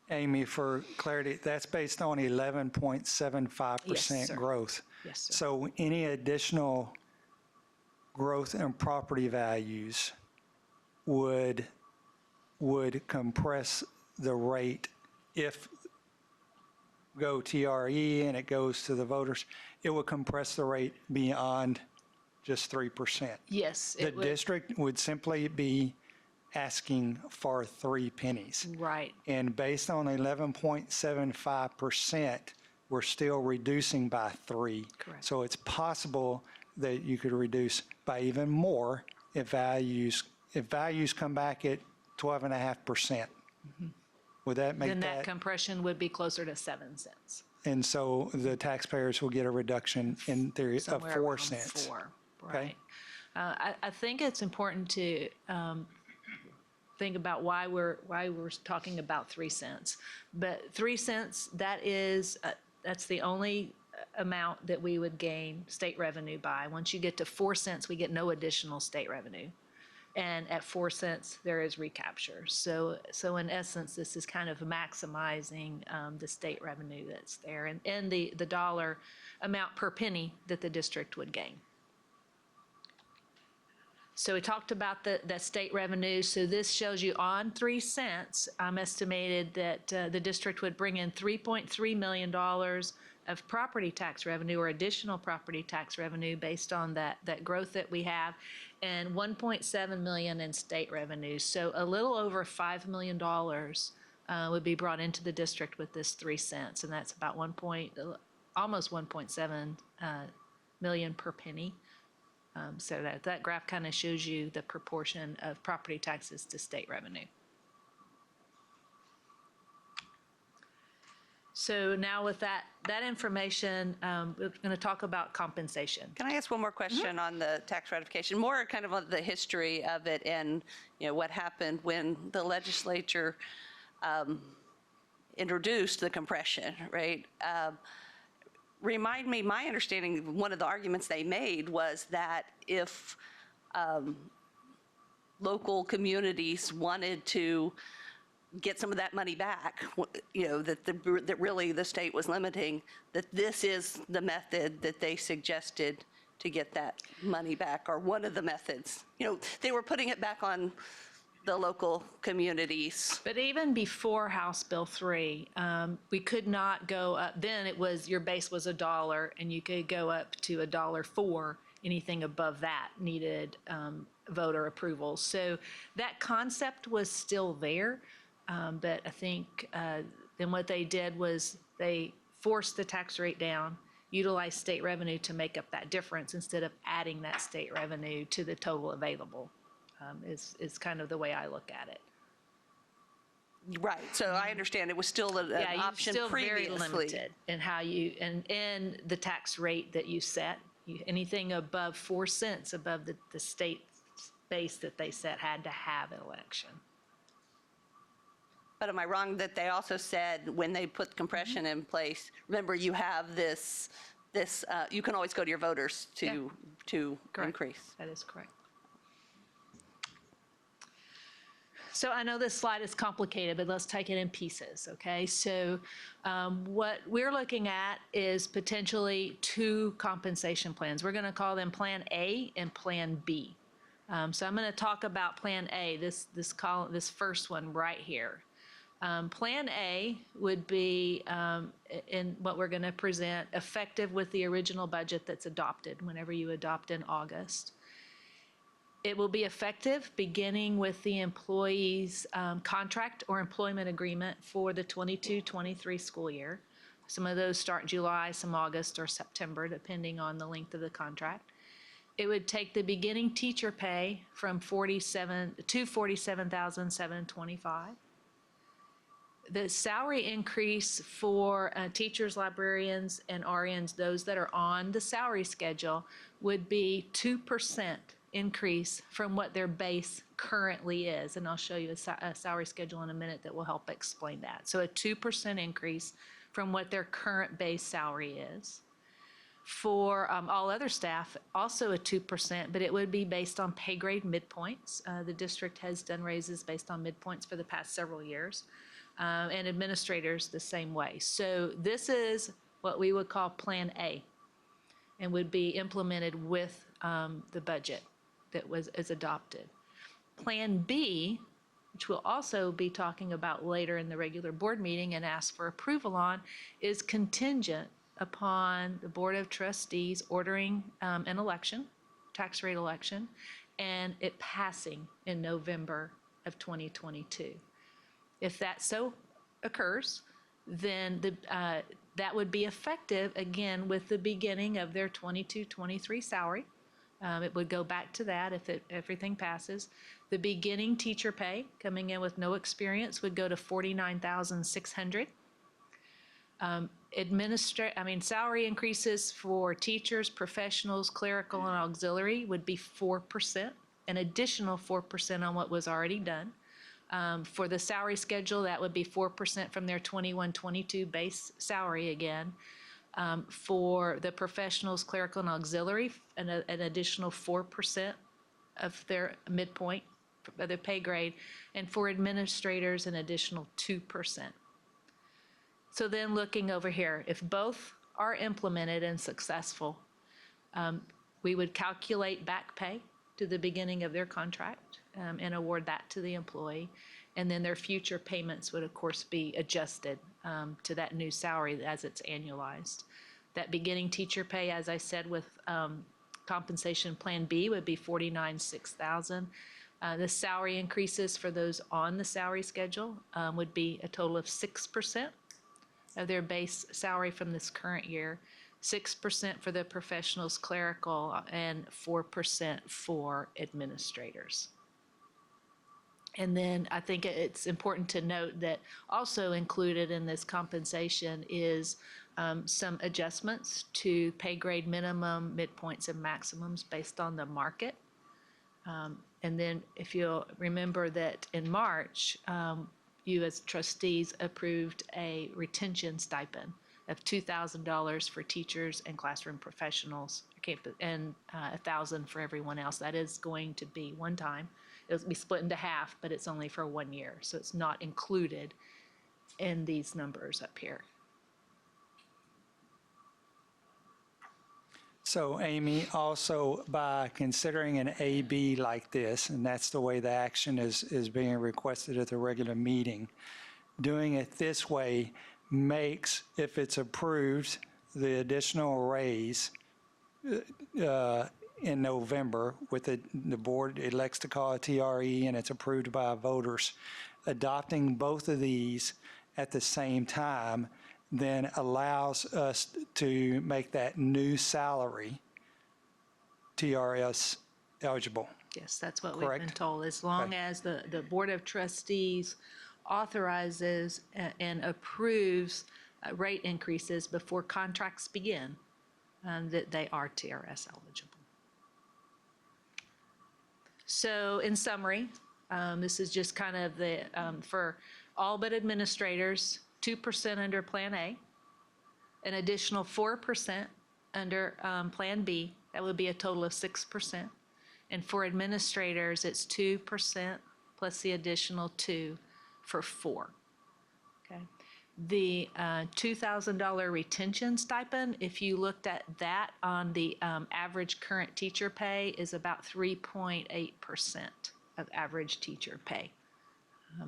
Amy, for clarity, that's based on 11.75% Yes, sir. growth. Yes, sir. So any additional growth in property values would compress the rate. If go TRE and it goes to the voters, it would compress the rate beyond just 3%. Yes, The it would. district would simply be asking for 3 pennies. Right. And based on 11.75%, we're still reducing by 3. Correct. So it's possible that you could reduce by even more if values come back at 12.5%. Would that make Then that that? compression would be closer to 7 cents. And so the taxpayers will get a reduction in theory of Somewhere 4 around cents. 4, Okay. right. I think it's important to think about why we're talking about 3 cents. But 3 cents, that's the only amount that we would gain state revenue by. Once you get to 4 cents, we get no additional state revenue. And at 4 cents, there is recapture. So in essence, this is kind of maximizing the state revenue that's there and the dollar amount per penny that the district would gain. So we talked about the state revenue. So this shows you on 3 cents, estimated that the district would bring in $3.3 million of property tax revenue or additional property tax revenue based on that growth that we have, and $1.7 million in state revenue. So a little over $5 million would be brought into the district with this 3 cents, and that's about almost 1.7 million per penny. So that graph kind of shows you the proportion of property taxes to state revenue. So now with that information, we're going to talk about compensation. Can I ask one more question on the tax ratification? More kind of on the history of it and, what happened when the legislature introduced the compression, right? Remind me, my understanding, one of the arguments they made was that if local communities wanted to get some of that money back, that really the state was limiting, that this is the method that they suggested to get that money back, or one of the methods. They were putting it back on the local communities. But even before House Bill 3, we could not go up. Then your base was $1, and you could go up to $1.04. Anything above that needed voter approval. So that concept was still there. But I think then what they did was they forced the tax rate down, utilized state revenue to make up that difference instead of adding that state revenue to the total available, is kind of the way I look at it. Right, so I understand it was still an Yeah, you're option still very previously. limited in how you, and in the tax rate that you set. Anything above 4 cents above the state base that they set had to have an election. But am I wrong that they also said when they put compression in place, remember you have this, you can always go to your voters to Correct. increase? That is correct. So I know this slide is complicated, but let's take it in pieces, okay? So what we're looking at is potentially 2 compensation plans. We're going to call them Plan A and Plan B. So I'm going to talk about Plan A, this first one right here. Plan A would be, in what we're going to present, effective with the original budget that's adopted whenever you adopt in August. It will be effective beginning with the employee's contract or employment agreement for the 22-23 school year. Some of those start July, some August or September, depending on the length of the contract. It would take the beginning teacher pay from $47,725. The salary increase for teachers, librarians, and RNs, those that are on the salary schedule, would be 2% increase from what their base currently is. And I'll show you a salary schedule in a minute that will help explain that. So a 2% increase from what their current base salary is. For all other staff, also a 2%, but it would be based on pay grade midpoints. The district has done raises based on midpoints for the past several years, and administrators the same way. So this is what we would call Plan A, and would be implemented with the budget that is adopted. Plan B, which we'll also be talking about later in the regular board meeting and ask for approval on, is contingent upon the Board of Trustees ordering an election, tax rate election, and it passing in November of 2022. If that so occurs, then that would be effective again with the beginning of their 22-23 salary. It would go back to that if everything passes. The beginning teacher pay, coming in with no experience, would go to $49,600. Salary increases for teachers, professionals, clerical, and auxiliary would be 4%, an additional 4% on what was already done. For the salary schedule, that would be 4% from their 21-22 base salary again. For the professionals, clerical, and auxiliary, an additional 4% of their midpoint of their pay grade, and for administrators, an additional 2%. So then looking over here, if both are implemented and successful, we would calculate back pay to the beginning of their contract and award that to the employee. And then their future payments would, of course, be adjusted to that new salary as it's annualized. That beginning teacher pay, as I said, with compensation Plan B would be $49,600. The salary increases for those on the salary schedule would be a total of 6% of their base salary from this current year, 6% for the professionals, clerical, and 4% for administrators. And then I think it's important to note that also included in this compensation is some adjustments to pay grade minimum, midpoints, and maximums based on the market. And then if you'll remember that in March, you as trustees approved a retention stipend of $2,000 for teachers and classroom professionals, and $1,000 for everyone else. That is going to be one time. It'll be split into half, but it's only for 1 year, so it's not included in these numbers up here. So Amy, also by considering an AB like this, and that's the way the action is being requested at the regular meeting, doing it this way makes, if it's approved, the additional raise in November with the board elects to call a TRE and it's approved by voters, adopting both of these at the same time then allows us to make that new salary TRS eligible. Yes, that's what we've been Correct. told. As long Okay. as the Board of Trustees authorizes and approves rate increases before contracts begin, that they are TRS eligible. So in summary, this is just kind of the, for all but administrators, 2% under Plan A, an additional 4% under Plan B. That would be a total of 6%. And for administrators, it's 2% plus the additional 2 for 4. Okay. The $2,000 retention stipend, if you looked at that on the average current teacher pay, is about 3.8% of average teacher pay.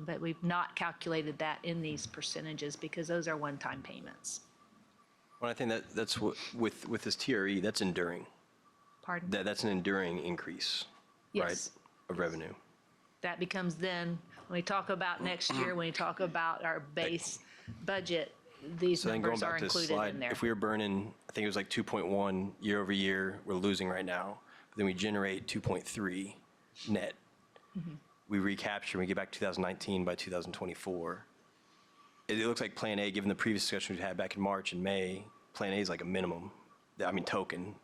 But we've not calculated that in these percentages because those are one-time payments. Well, I think that's what, with this TRE, that's enduring. Pardon? That's an enduring increase, right, Yes. of revenue. That becomes then, when we talk about next year, when we talk about our base budget, these So then going numbers are back to the included slide, in there. if we were burning, I think it was like 2.1 year over year, we're losing right now. But then we generate 2.3 net. Mm-hmm. We recapture, we get back to 2019 by 2024. It looks like Plan A, given the previous discussion we had back in March and May, Plan A is like a minimum. I mean, token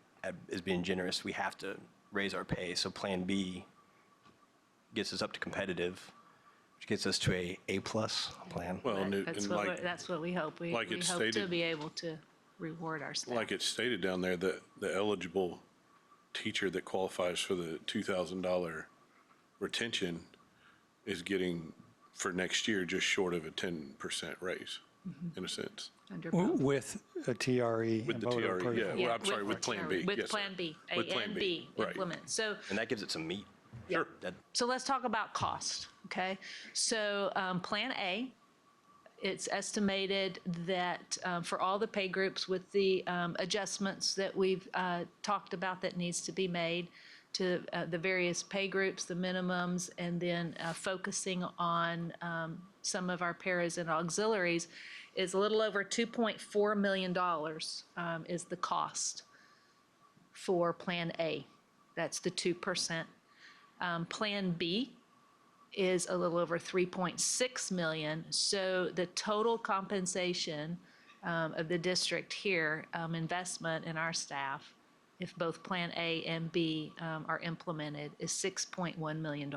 is being generous. We have to raise our pay. So Plan B gets us up to competitive, which gets us to a A-plus plan. Well, and That's what we hope. We like we it's hope to stated- be able to reward our staff. like it's stated down there, that the eligible teacher that qualifies for the $2,000 retention is getting, for next year, just short of a 10% raise, in a sense. Under both. With a TRE. With and the voter TRE, approval. yeah. Well, I'm sorry, with Plan B. With Yes, sir. Plan B, A With Plan and B, B right. implement. So And that gives it some meat. Sure. So let's talk about cost, okay? So Plan A, it's estimated that for all the pay groups with the adjustments that we've talked about that needs to be made to the various pay groups, the minimums, and then focusing on some of our paras and auxiliaries, is a little over $2.4 million is the cost for Plan A. That's the 2%. Plan B is a little over 3.6 million. So the total compensation of the district here, investment in our staff, if both Plan A and B are implemented, is $6.1 million.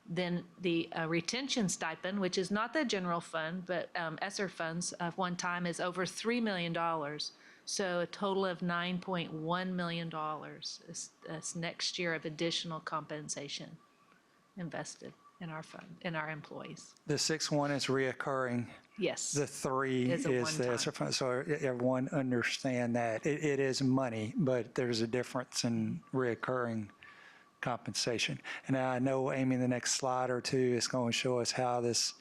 Then the retention stipend, which is not the general fund, but ESSER funds of one time, is over $3 million. So a total of $9.1 million is next year of additional compensation invested in our fund, in our employees. The 6.1 is reoccurring. Yes. The 3 Is is a the one-time. ESSER fund. So everyone understand that. It is money, but there's a difference in reoccurring compensation. And I know, Amy, the next slide or two is going to show us how this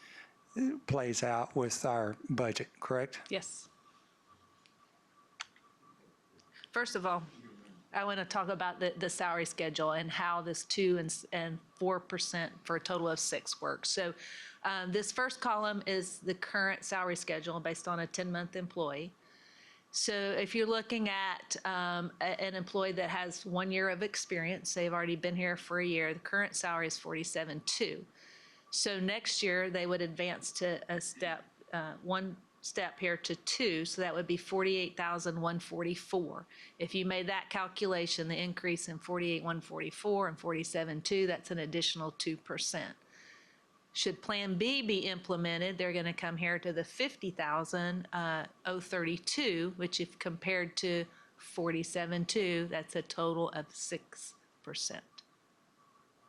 plays out with our budget, correct? Yes. First of all, I want to talk about the salary schedule and how this 2 and 4% for a total of 6 works. So this first column is the current salary schedule based on a 10-month employee. So if you're looking at an employee that has 1 year of experience, they've already been here for a year, the current salary is $47,200. So next year, they would advance to a step, one step here to 2, so that would be $48,144. If you made that calculation, the increase in $48,144 and $47,200, that's an additional 2%. Should Plan B be implemented, they're going to come here to the $50,032, which if compared to $47,200, that's a total of 6%.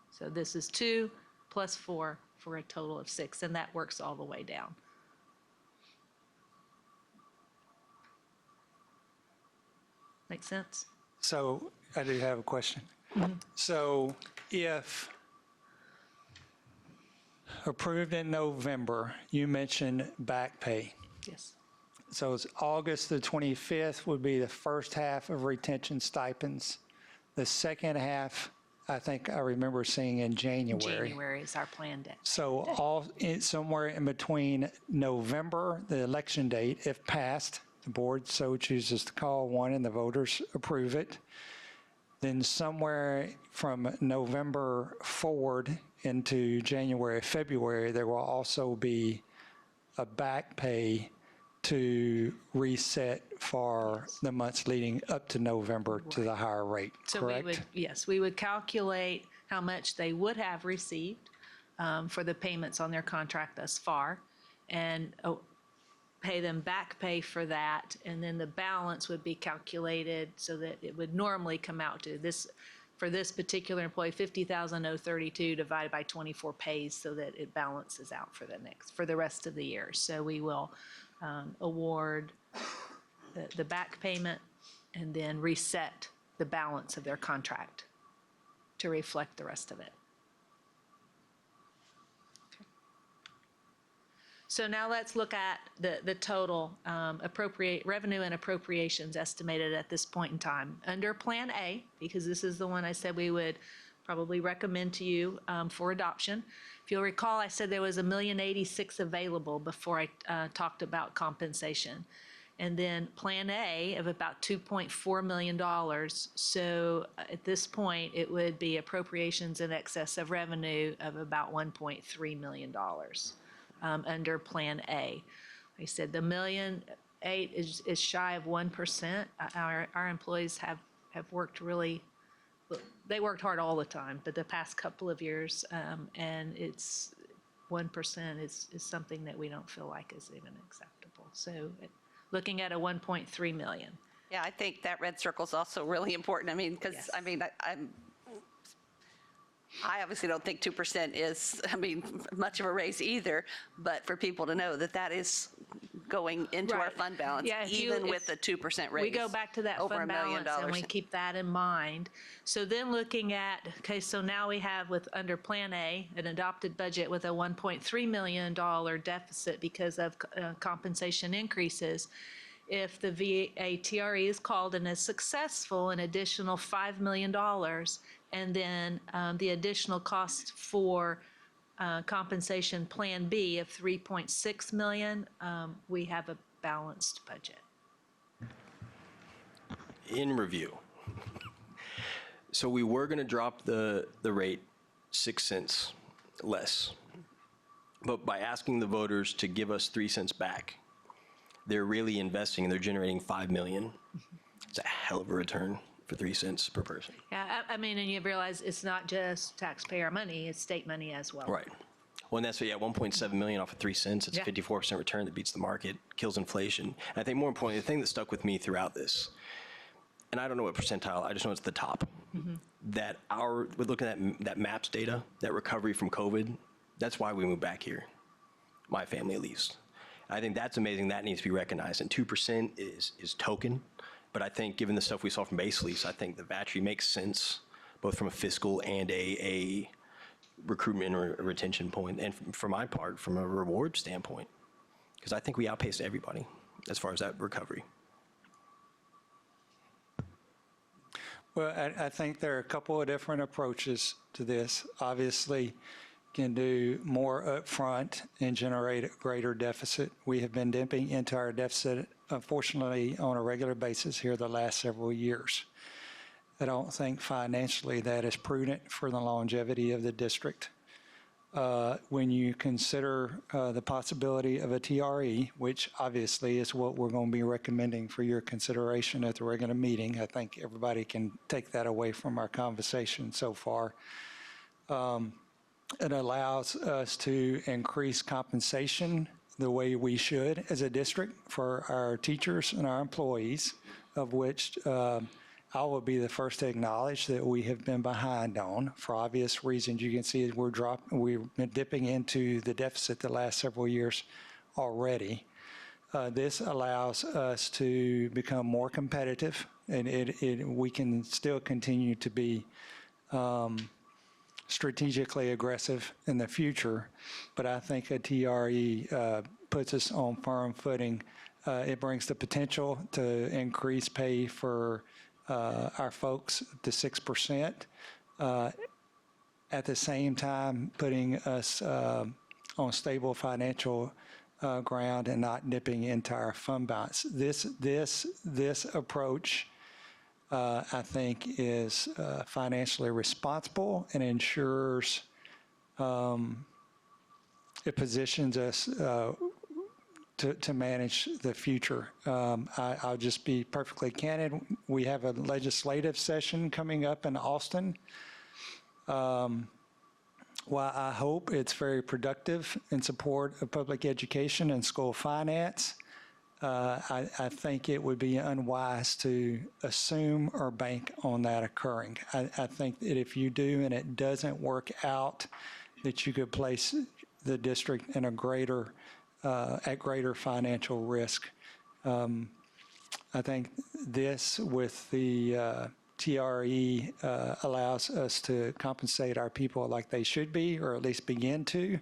So this is 2 plus 4 for a total of 6, and that works all the way down. Make sense? So I do have a question. So if approved in November, you mentioned back pay. Yes. So it's August the 25th would be the first half of retention stipends. The second half I think I remember seeing in January. January is our plan date. So somewhere in between November, the election date, if passed, the board so chooses to call one and the voters approve it. Then somewhere from November forward into January, February, there will also be a back pay to reset for the months leading up to November to the higher rate, So correct? we would calculate how much they would have received for the payments on their contract thus far, and pay them back pay for that, and then the balance would be calculated so that it would normally come out to this, for this particular employee, 50,032 divided by 24 pays so that it balances out for the rest of the year. So we will award the back payment and then reset the balance of their contract to reflect the rest of it. Okay. So now let's look at the total revenue and appropriations estimated at this point in time. Under Plan A, because this is the one I said we would probably recommend to you for adoption. If you'll recall, I said there was $1,086,000 available before I talked about compensation. And then Plan A of about $2.4 million. So at this point, it would be appropriations in excess of revenue of about $1.3 million under Plan A. Like I said, the $1.8 million is shy of 1%. Our employees have worked they worked hard all the time, but the past couple of years, and it's 1% is something that we don't feel like is even acceptable. So looking at a 1.3 million. Yeah, I think that red circle is also really important. I mean, because, Yes. I mean, I obviously don't think 2% is, much of a raise either, but for people to know that that is going into our Right. fund balance, Yeah, even with the 2% raise. We go back to that over fund $1 million. balance and we keep that in mind. So then looking at, okay, so now we have under Plan A, an adopted budget with a $1.3 million deficit because of compensation increases. If the VA TRE is called and is successful, an additional $5 million, and then the additional cost for compensation Plan B of $3.6 million, we have a balanced budget. In review, so we were going to drop the rate 6 cents less, but by asking the voters to give us 3 cents back, they're really investing and they're generating $5 million. It's a hell of a return for 3 cents per person. Yeah, I mean, and you realize it's not just taxpayer money, it's state money as well. Right. Well, and that's 1.7 million off of 3 cents. It's a Yeah. 54% return that beats the market, kills inflation. And I think more importantly, the thing that stuck with me throughout this, and I don't know what percentile, I just know it's the top, that we're looking at that MAPS data, that recovery from COVID, that's why we moved back here, my family at least. I think that's amazing. That needs to be recognized. And 2% is token. But I think given the stuff we saw from base lease, I think the battery makes sense, both from a fiscal and a recruitment or retention point, and for my part, from a reward standpoint, because I think we outpaced everybody as far as that recovery. Well, I think there are a couple of different approaches to this. Obviously, can do more upfront and generate a greater deficit. We have been dipping into our deficit, unfortunately, on a regular basis here the last several years. I don't think financially that is prudent for the longevity of the district. When you consider the possibility of a TRE, which obviously is what we're going to be recommending for your consideration at the regular meeting, I think everybody can take that away from our conversation so far. It allows us to increase compensation the way we should as a district for our teachers and our employees, of which I will be the first to acknowledge that we have been behind on for obvious reasons. You can see we've been dipping into the deficit the last several years already. This allows us to become more competitive, and we can still continue to be strategically aggressive in the future, but I think a TRE puts us on firm footing. It brings the potential to increase pay for our folks to 6%. at the same time putting us on stable financial ground and not nipping into our fund balance. This approach, I think, is financially responsible and ensures it positions us to manage the future. I'll just be perfectly candid. We have a legislative session coming up in Austin. While I hope it's very productive in support of public education and school finance, I think it would be unwise to assume or bank on that occurring. I think that if you do and it doesn't work out, that you could place the district in a greater, at greater financial risk. I think this with the TRE allows us to compensate our people like they should be, or at least begin to,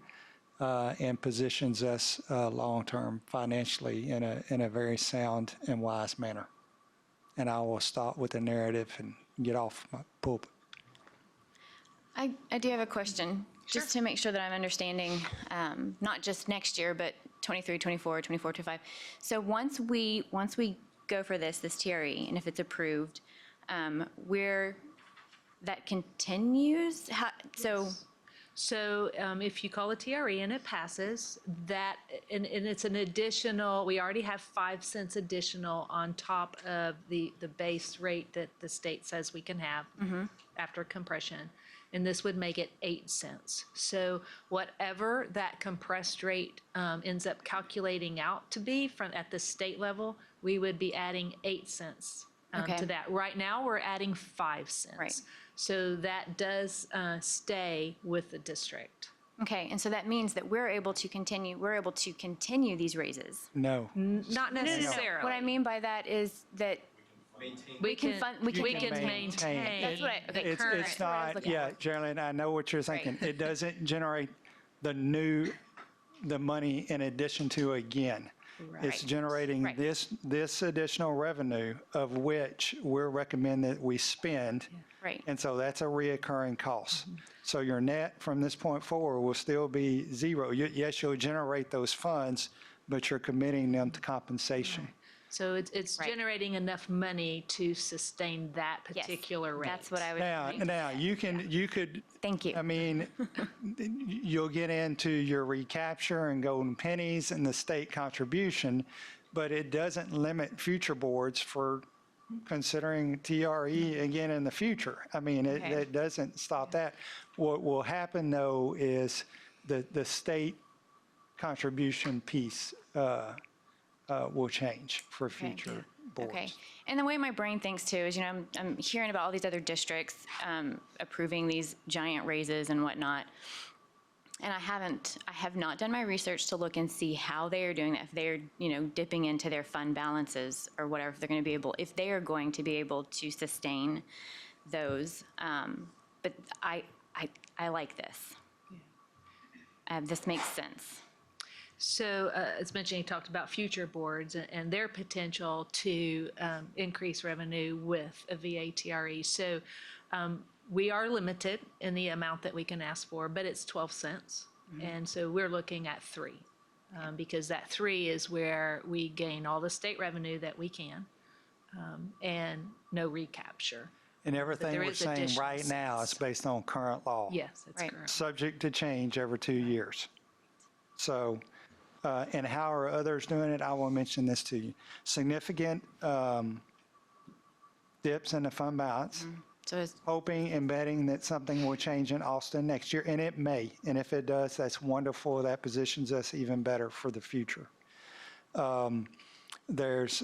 and positions us long-term financially in a very sound and wise manner. And I will stop with the narrative and get off my pulpit. I do have a question, just to make sure that I'm understanding, not just next year, but 23, 24, 24, 25. So once we go for this TRE, and if it's approved, that continues? So if you call a TRE and it passes, and it's an additional, we already have 5 cents additional on top of the base rate that the state says we can have after compression. And this would make it 8 cents. So whatever that compressed rate ends up calculating out to be at the state level, we would be adding 8 cents to that. Right now, we're adding 5 cents. Right. So that does stay with the district. Okay, and so that means that we're able to continue these raises. No. Not necessarily. What I mean by that is that We can maintain. maintain. That's what the current. It's not, yeah, Geraldine, I know what you're thinking. It doesn't generate the money in addition to again. It's generating Right. this additional revenue of which we're recommending that we spend. Right. And so that's a reoccurring cost. So your net from this point forward will still be zero. Yes, you'll generate those funds, but you're committing them to compensation. So it's Right. generating enough money to sustain that Yes, particular rate. that's what I was. Now you could. Thank you. I mean, you'll get into your recapture and golden pennies and the state contribution, but it doesn't limit future boards for considering TRE again in the future. I mean, it doesn't stop that. What will happen though is the state contribution piece will change for future boards. Okay. And the way my brain thinks too is, I'm hearing about all these other districts approving these giant raises and whatnot. And I have not done my research to look and see how they are doing that, if they're, dipping into their fund balances or whatever, if they are going to be able to sustain those. But I like this. This makes sense. So as mentioned, you talked about future boards and their potential to increase revenue with a VA TRE. So we are limited in the amount that we can ask for, but it's 12 cents. And so we're looking at 3 because that 3 is where we gain all the state revenue that we can and no recapture. And everything there we're is saying additional right now is based on current law. Yes, that's Right. correct. Subject to change every 2 years. So, and how are others doing it? I will mention this to you. Significant dips in the fund balance. So it's Hoping and betting that something will change in Austin next year, and it may. And if it does, that's wonderful. That positions us even better for the future. There's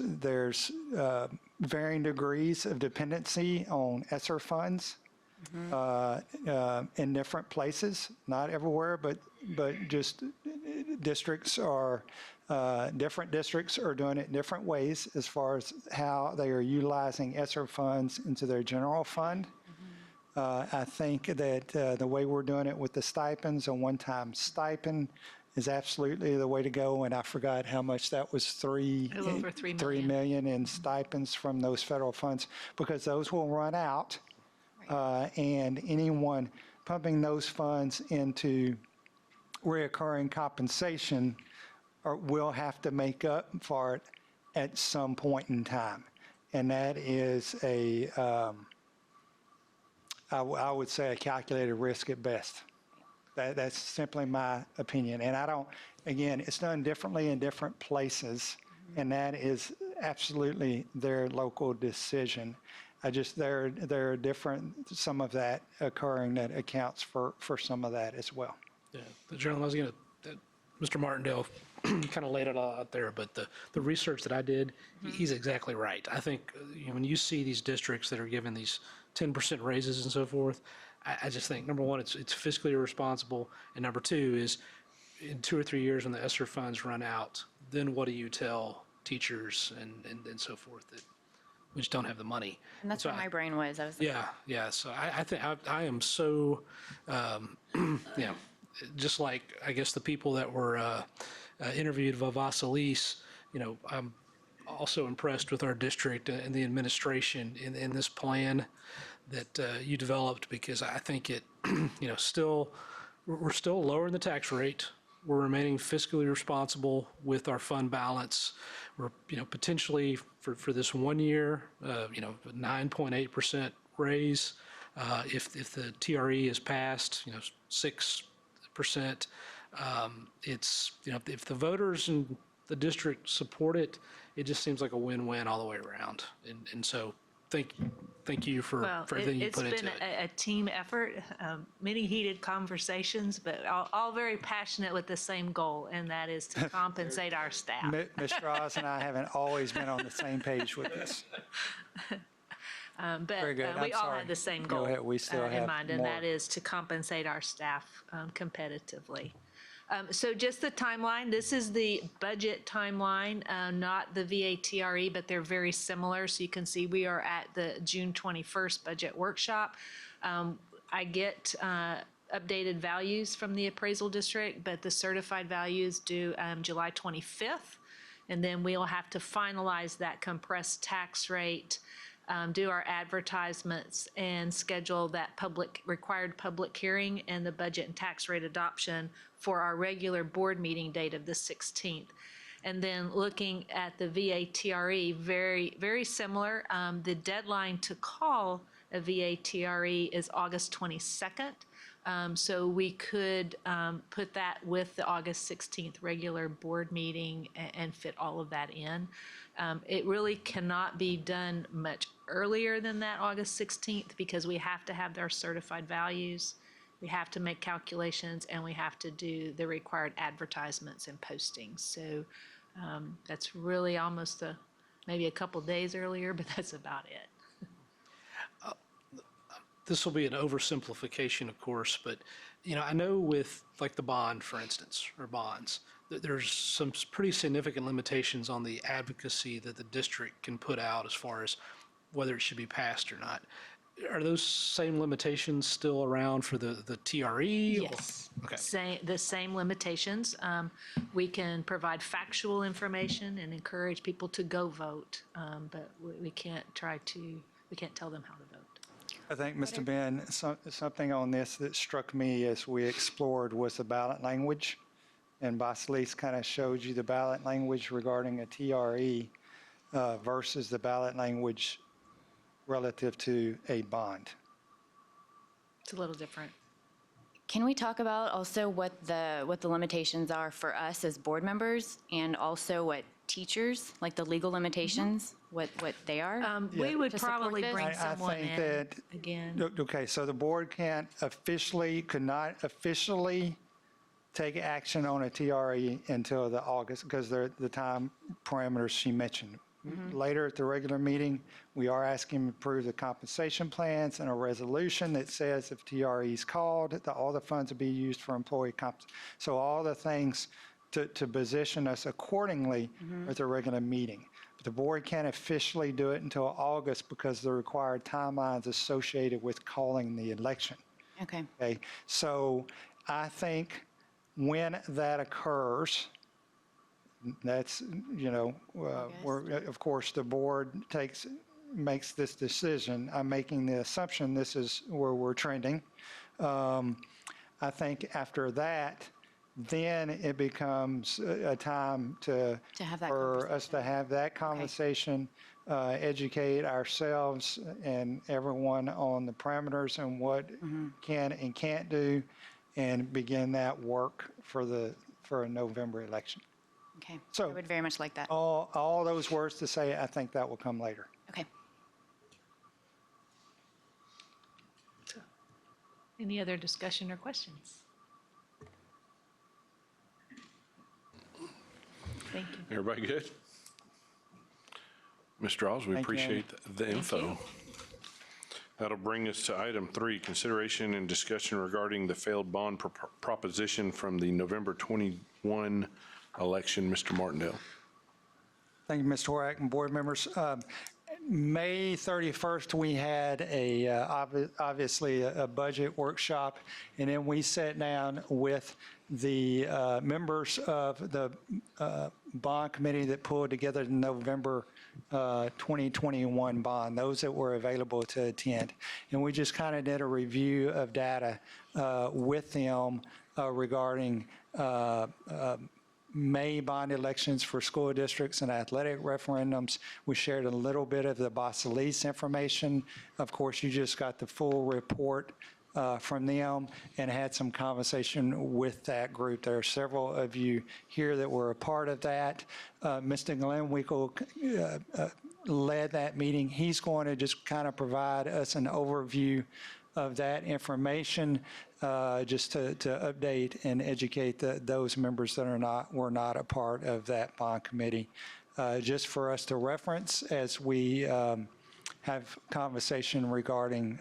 varying degrees of dependency on ESSER funds in different places, not everywhere, but just different districts are doing it in different ways as far as how they are utilizing ESSER funds into their general fund. I think that the way we're doing it with the stipends, a one-time stipend, is absolutely the way to go. And I forgot how much that was, A little over $3 $3 million in stipends from those federal funds, because those will run out And anyone pumping those funds into reoccurring compensation will have to make up for it at some point in time. And that is I would say a calculated risk at best. That's simply my opinion. And I don't, again, it's done differently in different places, and that is absolutely their local decision. There are different, some of that occurring that accounts for some of that as well. Yeah, the gentleman, I was going to, Mr. Martindale kind of laid it all out there, but the research that I did, he's exactly right. I think when you see these districts that are given these 10% raises and so forth, I just think, number one, it's fiscally irresponsible, and number two is in 2 or 3 years when the ESSER funds run out, then what do you tell teachers and so forth that we just don't have the money? And that's so where my brain was. I was like, Yeah. So I think I am so, just like I guess the people that were interviewed by Vasilis, I'm also impressed with our district and the administration in this plan that you developed, because I think it, we're still lowering the tax rate. We're remaining fiscally responsible with our fund balance. We're, potentially for this 1 year, 9.8% raise. If the TRE is passed, 6%. It's, if the voters in the district support it, it just seems like a win-win all the way around. And so thank you for everything you put into it. It's been a team effort, many heated conversations, but all very passionate with the same goal, and that is to compensate our staff. Ms. Strauss and I haven't always been on the same page with this. But Very good. we I'm all sorry. have the same Go goal ahead. We still in have mind, and more. that is to compensate our staff competitively. So just the timeline, this is the budget timeline, not the VATRE, but they're very similar. So you can see we are at the June 21st budget workshop. I get updated values from the appraisal district, but the certified values due July 25th. And then we'll have to finalize that compressed tax rate, do our advertisements, and schedule that required public hearing and the budget and tax rate adoption for our regular board meeting date of the 16th. And then looking at the VATRE, very, very similar. The deadline to call a VATRE is August 22nd. So we could put that with the August 16th regular board meeting and fit all of that in. It really cannot be done much earlier than that August 16th, because we have to have our certified values, we have to make calculations, and we have to do the required advertisements and postings. So that's really almost maybe a couple days earlier, but that's about it. This will be an oversimplification, of course, but I know with like the bond, for instance, or bonds, that there's some pretty significant limitations on the advocacy that the district can put out as far as whether it should be passed or not. Are those same limitations still around for the TRE? Yes. Okay. The same limitations. We can provide factual information and encourage people to go vote, but we can't tell them how to vote. I think, Mr. Ben, something on this that struck me as we explored was the ballot language. And Vasilis kind of showed you the ballot language regarding a TRE versus the ballot language relative to a bond. It's a little different. can we talk about also what the limitations are for us as board members, and also what teachers, like the legal limitations, what they are? We would To support probably this? bring I someone think in that, again. okay, so the board could not officially take action on a TRE until the August, because they're the time parameters she mentioned. Later at the regular meeting, we are asking to approve the compensation plans and a resolution that says if TRE is called, that all the funds will be used for employee comp. So all the things to position us accordingly at the regular meeting. But the board can't officially do it until August because of the required timelines associated with calling the election. Okay. Okay, so I think when that occurs, that's, where, of course, the board takes makes this decision, I'm making the assumption this is where we're trending. I think after that, then it becomes a time To have that for us to have that conversation, educate ourselves and everyone on the parameters and what can and can't do, and begin that work for a November election. Okay, So- I would very much like that. All those words to say, I think that will come later. Okay. Any other discussion or questions? Thank you. Everybody good? Mr. Rawls, we Thank you, Amy. appreciate the info. That'll bring us to item 3, consideration and discussion regarding the failed bond proposition from the November 21 election. Mr. Martindale. Thank you, Mr. Horak and board members. May 31st, we had obviously a budget workshop, and then we sat down with the members of the bond committee that pulled together the November 2021 bond, those that were available to attend. And we just kind of did a review of data with them regarding May bond elections for school districts and athletic referendums. We shared a little bit of the Boss-Elise information. Of course, you just got the full report from them and had some conversation with that group. There are several of you here that were a part of that. Mr. Glenn Winkle led that meeting. He's going to just kind of provide us an overview of that information, just to update and educate those members that were not a part of that bond committee, just for us to reference as we have conversation regarding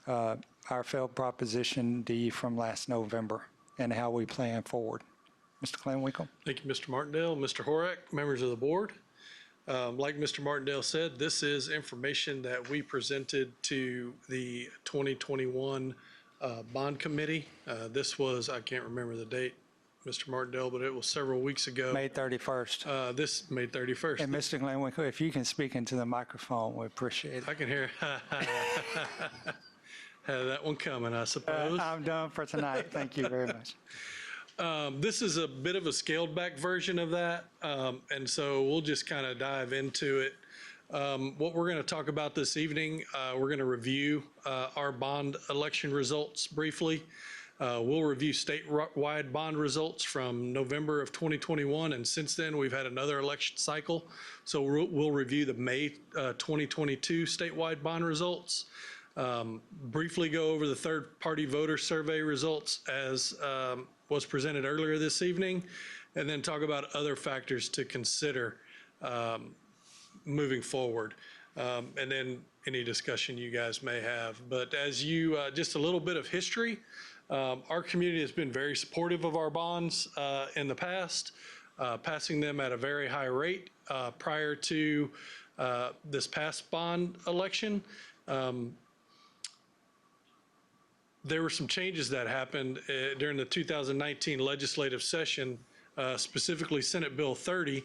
our failed Proposition D from last November and how we plan forward. Mr. Glenn Winkle. Thank you, Mr. Martindale. Mr. Horak, members of the board. Like Mr. Martindale said, this is information that we presented to the 2021 bond committee. This was, I can't remember the date, Mr. Martindale, but it was several weeks ago. May 31st. This May 31st. And Mr. Glenn Winkle, if you can speak into the microphone, we appreciate it. I can hear. Had that one coming, I suppose. I'm done for tonight. Thank you very much. This is a bit of a scaled back version of that, and so we'll just kind of dive into it. What we're going to talk about this evening, we're going to review our bond election results briefly. We'll review statewide bond results from November of 2021, and since then we've had another election cycle. So we'll review the May 2022 statewide bond results. Briefly go over the third-party voter survey results as was presented earlier this evening, and then talk about other factors to consider moving forward, and then any discussion you guys may have. But as you, just a little bit of history, our community has been very supportive of our bonds in the past, passing them at a very high rate prior to this past bond election. There were some changes that happened during the 2019 legislative session, specifically Senate Bill 30,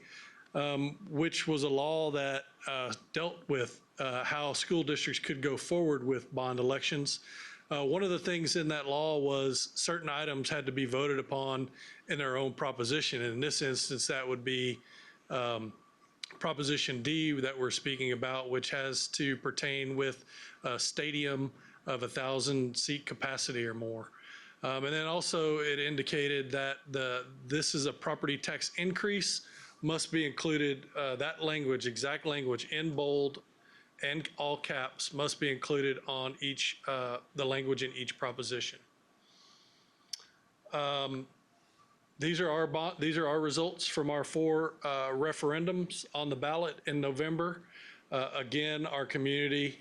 which was a law that dealt with how school districts could go forward with bond elections. One of the things in that law was certain items had to be voted upon in their own proposition. And in this instance, that would be Proposition D that we're speaking about, which has to pertain with a stadium of 1,000 seat capacity or more. And then also it indicated that this is a property tax increase must be included, that language, exact language in bold and all caps must be included on each, the language in each proposition. These are our results from our 4 referendums on the ballot in November. Again, our community,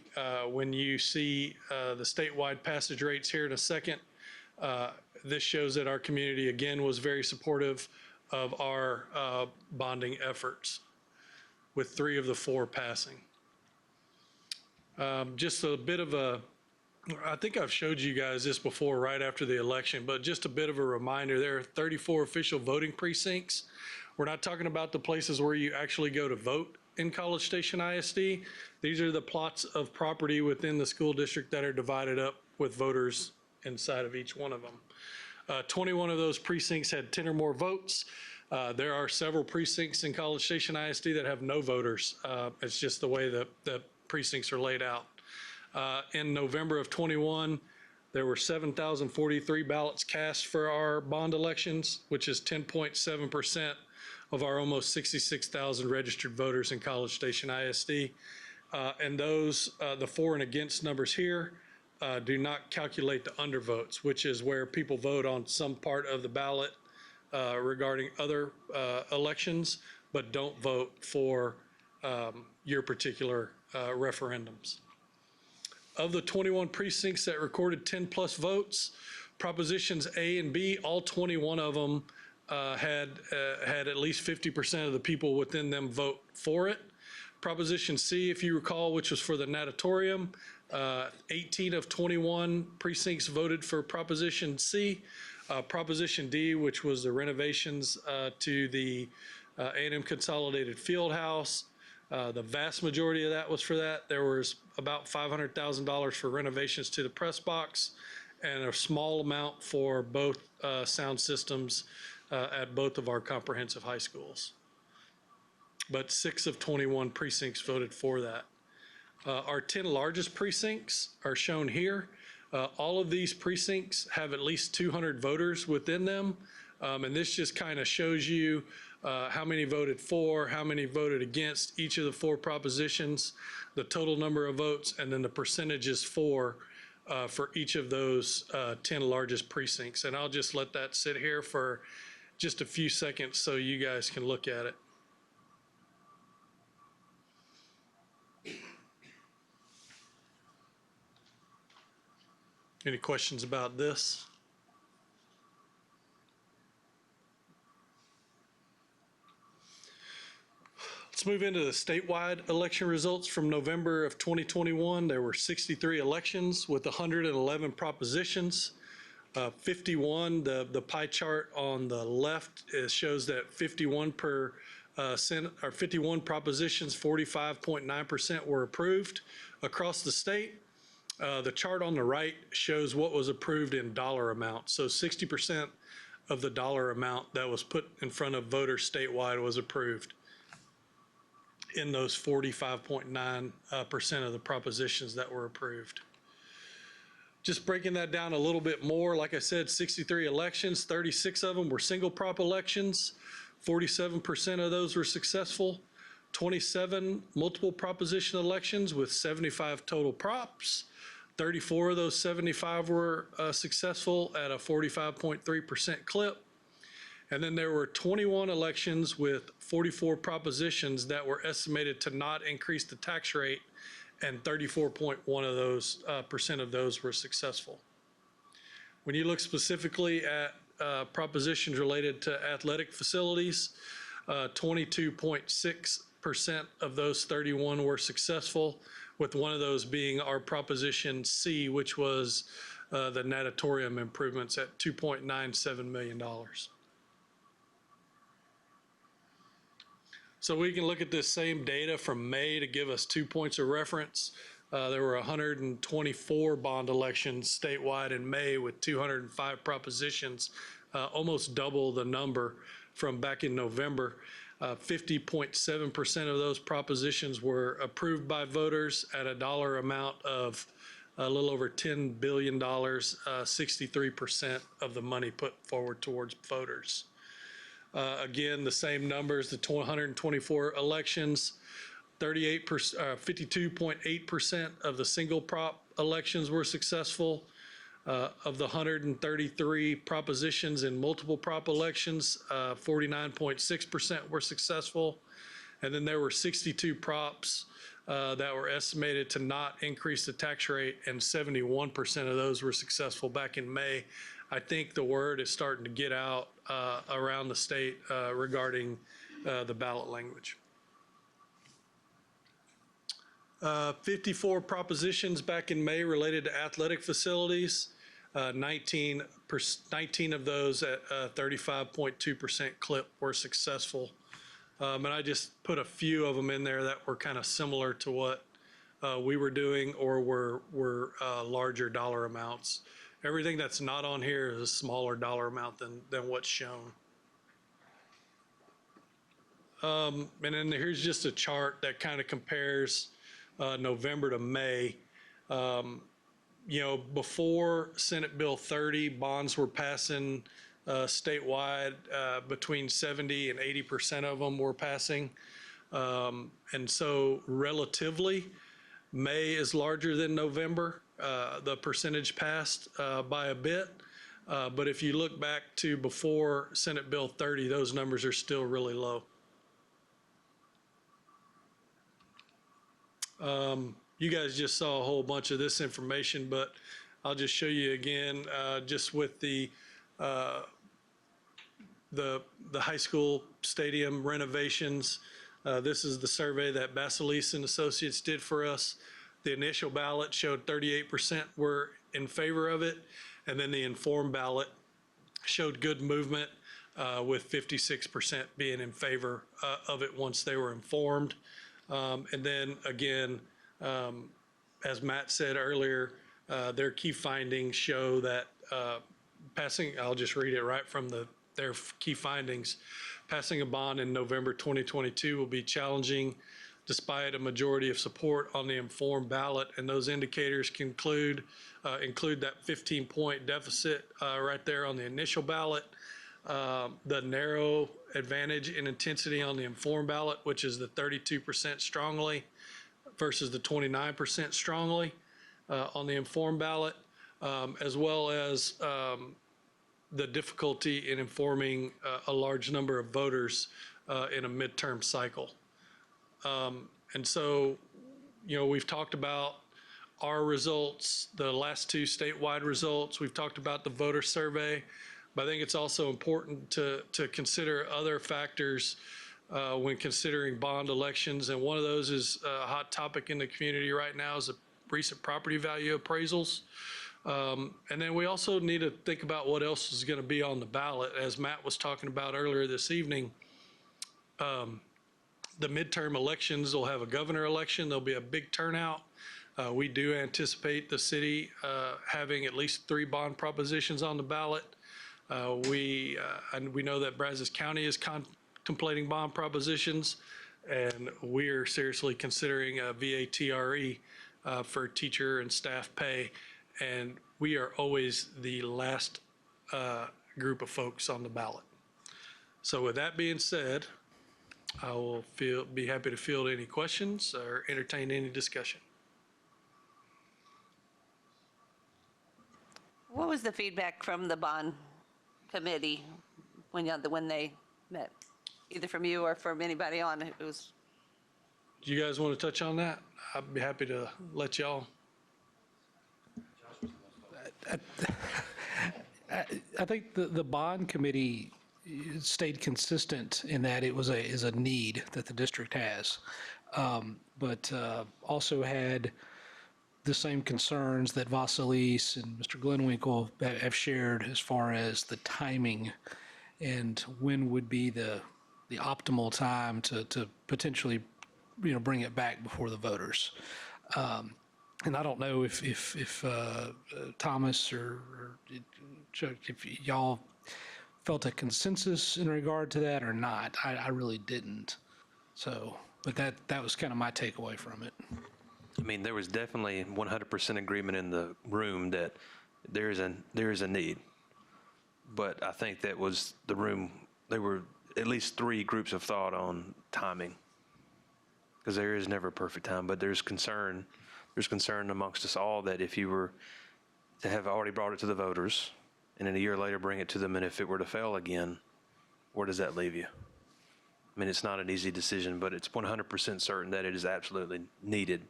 when you see the statewide passage rates here in a second, this shows that our community, again, was very supportive of our bonding efforts, with 3 of the 4 passing. Just a bit of a, I think I've showed you guys this before right after the election, but just a bit of a reminder, there are 34 official voting precincts. We're not talking about the places where you actually go to vote in College Station ISD. These are the plots of property within the school district that are divided up with voters inside of each one of them. 21 of those precincts had 10 or more votes. There are several precincts in College Station ISD that have no voters. It's just the way the precincts are laid out. In November of 21, there were 7,043 ballots cast for our bond elections, which is 10.7% of our almost 66,000 registered voters in College Station ISD. And those, the for and against numbers here, do not calculate the undervotes, which is where people vote on some part of the ballot regarding other elections, but don't vote for your particular referendums. Of the 21 precincts that recorded 10+ votes, propositions A and B, all 21 of them had at least 50% of the people within them vote for it. Proposition C, if you recall, which was for the natatorium, 18 of 21 precincts voted for Proposition C. Proposition D, which was the renovations to the A&M Consolidated Fieldhouse, the vast majority of that was for that. There was about $500,000 for renovations to the press box and a small amount for both sound systems at both of our comprehensive high schools. But 6 of 21 precincts voted for that. Our 10 largest precincts are shown here. All of these precincts have at least 200 voters within them. And this just kind of shows you how many voted for, how many voted against each of the 4 propositions, the total number of votes, and then the percentages for each of those 10 largest precincts. And I'll just let that sit here for just a few seconds so you guys can look at it. Any questions about this? Let's move into the statewide election results from November of 2021. There were 63 elections with 111 propositions. 51, the pie chart on the left shows that 51 propositions, 45.9% were approved across the state. The chart on the right shows what was approved in dollar amount. So 60% of the dollar amount that was put in front of voters statewide was approved in those 45.9% of the propositions that were approved. Just breaking that down a little bit more, like I said, 63 elections, 36 of them were single prop elections, 47% of those were successful, 27 multiple proposition elections with 75 total props, 34 of those 75 were successful at a 45.3% clip. And then there were 21 elections with 44 propositions that were estimated to not increase the tax rate, and 34.1 of those percent of those were successful. When you look specifically at propositions related to athletic facilities, 22.6% of those 31 were successful, with one of those being our Proposition C, which was the natatorium improvements at $2.97 million. So we can look at this same data from May to give us 2 points of reference. There were 124 bond elections statewide in May with 205 propositions, almost double the number from back in November. 50.7% of those propositions were approved by voters at a dollar amount of a little over $10 billion, 63% of the money put forward towards voters. Again, the same numbers, the 124 elections, 52.8% of the single prop elections were successful. Of the 133 propositions in multiple prop elections, 49.6% were successful. And then there were 62 props that were estimated to not increase the tax rate, and 71% of those were successful back in May. I think the word is starting to get out around the state regarding the ballot language. 54 propositions back in May related to athletic facilities. 19 of those at 35.2% clip were successful And I just put a few of them in there that were kind of similar to what we were doing or were larger dollar amounts. Everything that's not on here is a smaller dollar amount than what's shown. And then here's just a chart that kind of compares November to May. Before Senate Bill 30, bonds were passing statewide. Between 70 and 80% of them were passing. And so relatively, May is larger than November. The percentage passed by a bit. But if you look back to before Senate Bill 30, those numbers are still really low. You guys just saw a whole bunch of this information, but I'll just show you again, just with the high school stadium renovations. This is the survey that Basilise and Associates did for us. The initial ballot showed 38% were in favor of it, and then the informed ballot showed good movement, with 56% being in favor of it once they were informed. And then again, as Matt said earlier, their key findings show that I'll just read it right from their key findings. Passing a bond in November 2022 will be challenging despite a majority of support on the informed ballot, and those indicators include that 15-point deficit right there on the initial ballot, the narrow advantage in intensity on the informed ballot, which is the 32% strongly versus the 29% strongly on the informed ballot, as well as the difficulty in informing a large number of voters in a midterm cycle. And so, we've talked about our results, the last two statewide results. We've talked about the voter survey, but I think it's also important to consider other factors when considering bond elections. And one of those is a hot topic in the community right now is the recent property value appraisals. And then we also need to think about what else is going to be on the ballot. As Matt was talking about earlier this evening, the midterm elections will have a governor election. There'll be a big turnout. We do anticipate the city having at least 3 bond propositions on the ballot. And we know that Brazos County is contemplating bond propositions, and we are seriously considering a VATRE for teacher and staff pay. And we are always the last group of folks on the ballot. So with that being said, I will be happy to field any questions or entertain any discussion. What was the feedback from the bond committee when they met? Either from you or from anybody on it? Do you guys want to touch on that? I'd be happy to let y'all. I think the bond committee stayed consistent in that it is a need that the district has, but also had the same concerns that Vasilise and Mr. Glenwinkle have shared as far as the timing and when would be the optimal time to potentially bring it back before the voters. And I don't know if Thomas or Chuck, if y'all felt a consensus in regard to that or not. I really didn't. So, but that was kind of my takeaway from it. I mean, there was definitely 100% agreement in the room that there is a need. But I think that was the room, there were at least 3 groups of thought on timing. Because there is never a perfect time, but there's concern amongst us all that if you were to have already brought it to the voters and then a year later bring it to them, and if it were to fail again, where does that leave you? I mean, it's not an easy decision, but it's 100% certain that it is absolutely needed.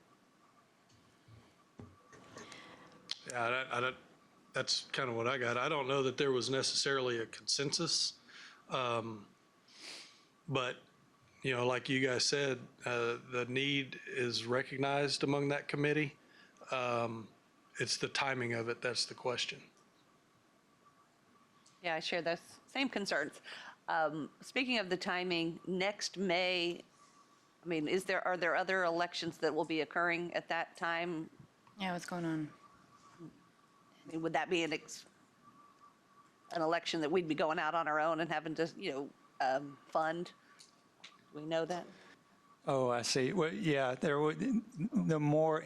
Yeah, that's kind of what I got. I don't know that there was necessarily a consensus, but like you guys said, the need is recognized among that committee. It's the timing of it that's the question. Yeah, I share those same concerns. Speaking of the timing, next May, I mean, are there other elections that will be occurring at that time? Yeah, what's going on? I mean, would that be an election that we'd be going out on our own and having to, fund? Do we know that? Oh, I see. Well, yeah, there would, the more,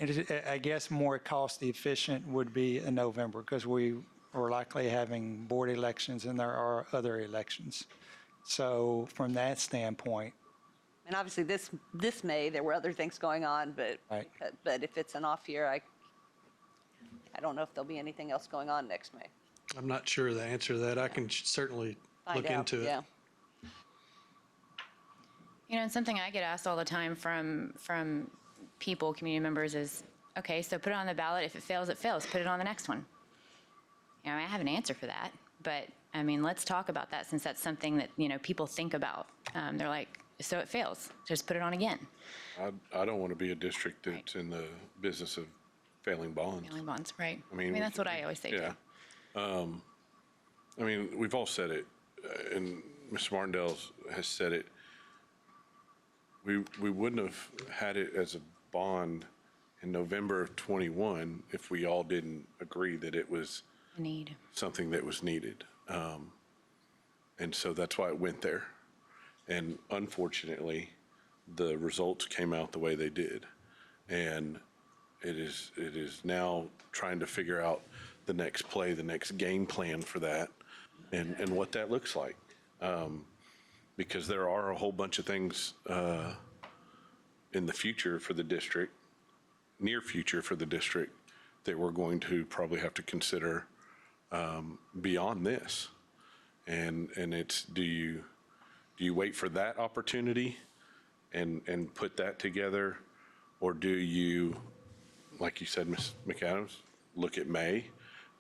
I guess, more cost efficient would be in November because we are likely having board elections and there are other elections. So from that standpoint, And obviously, this May, there were other things going on, but, Right. but if it's an off year, I don't know if there'll be anything else going on next May. I'm not sure of the answer to that. I can certainly Find look out, into it. yeah. And something I get asked all the time from people, community members is, okay, so put it on the ballot. If it fails, it fails. Put it on the next one. I have an answer for that, but I mean, let's talk about that since that's something that, people think about. They're like, so it fails, just put it on again. I don't want to be a district that's in the business of failing bonds. Mailing bonds, right? I mean, that's what I always say Yeah. too. I mean, we've all said it, and Mr. Martindale has said it. We wouldn't have had it as a bond in November of '21 if we all didn't agree that it was A need. something that was needed. And so that's why it went there. And unfortunately, the results came out the way they did. And it is now trying to figure out the next play, the next game plan for that and what that looks like. Because there are a whole bunch of things in the future for the district, near future for the district, that we're going to probably have to consider beyond this. And it's, do you wait for that opportunity and put that together? Or do you, like you said, Ms. McAdams, look at May?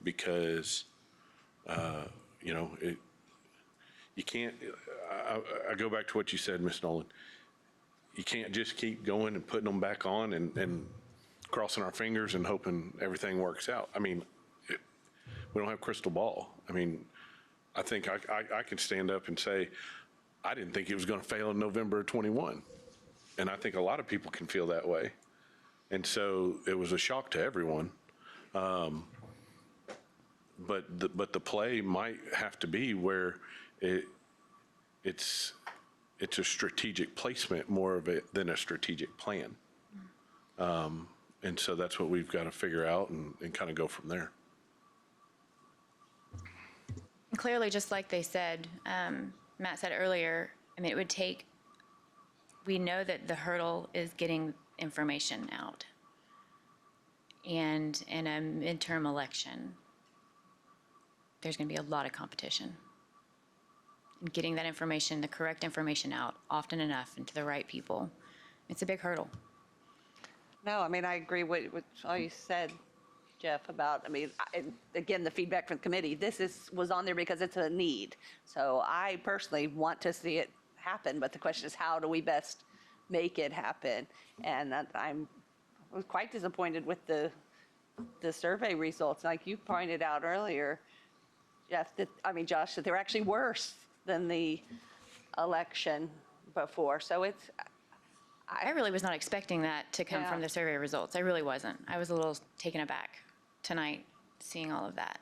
Because, you can't, I go back to what you said, Ms. Nolan. You can't just keep going and putting them back on and crossing our fingers and hoping everything works out. I mean, we don't have a crystal ball. I mean, I think I can stand up and say, I didn't think it was going to fail in November of '21. And I think a lot of people can feel that way. And so it was a shock to everyone. But the play might have to be where it's a strategic placement more of it than a strategic plan. And so that's what we've got to figure out and kind of go from there. Clearly, just like they said, Matt said earlier, I mean, we know that the hurdle is getting information out. And in a midterm election, there's going to be a lot of competition. And getting that information, the correct information out often enough and to the right people, it's a big hurdle. No, I mean, I agree with all you said, Jeff, about, I mean, again, the feedback from the committee, was on there because it's a need. So I personally want to see it happen, but the question is, how do we best make it happen? And I was quite disappointed with the survey results. Like you pointed out earlier, Jeff, Josh, that they're actually worse than the election before. So it's, I really was not expecting that to come Yeah. from the survey results. I really wasn't. I was a little taken aback tonight seeing all of that.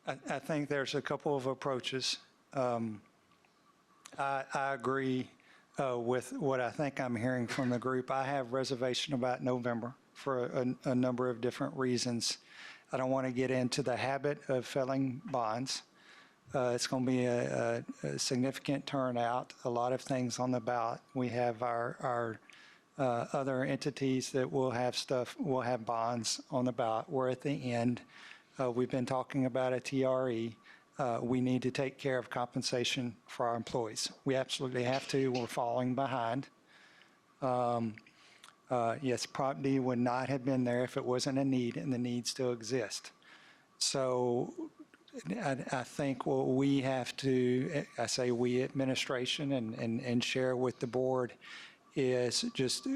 I think there's a couple of approaches. I agree with what I think I'm hearing from the group. I have reservation about November for a number of different reasons. I don't want to get into the habit of filling bonds. It's going to be a significant turnout, a lot of things on the ballot. We have our other entities that will have bonds on the ballot. We're at the end. We've been talking about a TRE. We need to take care of compensation for our employees. We absolutely have to. We're falling behind. Yes, Prop D would not have been there if it wasn't a need, and the need still exists. So I think what we have to, I say we administration and share with the board, is just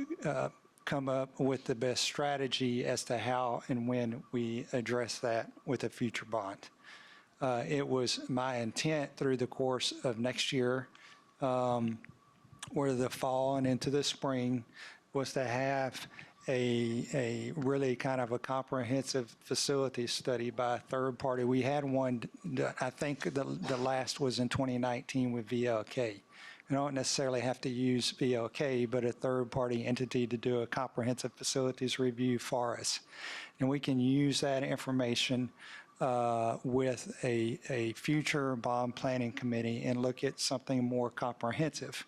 come up with the best strategy as to how and when we address that with a future bond. It was my intent through the course of next year, or the fall and into the spring, was to have a really kind of a comprehensive facility study by a third party. We had one, I think the last was in 2019 with VLK. We don't necessarily have to use VLK, but a third-party entity to do a comprehensive facilities review for us. And we can use that information with a future bond planning committee and look at something more comprehensive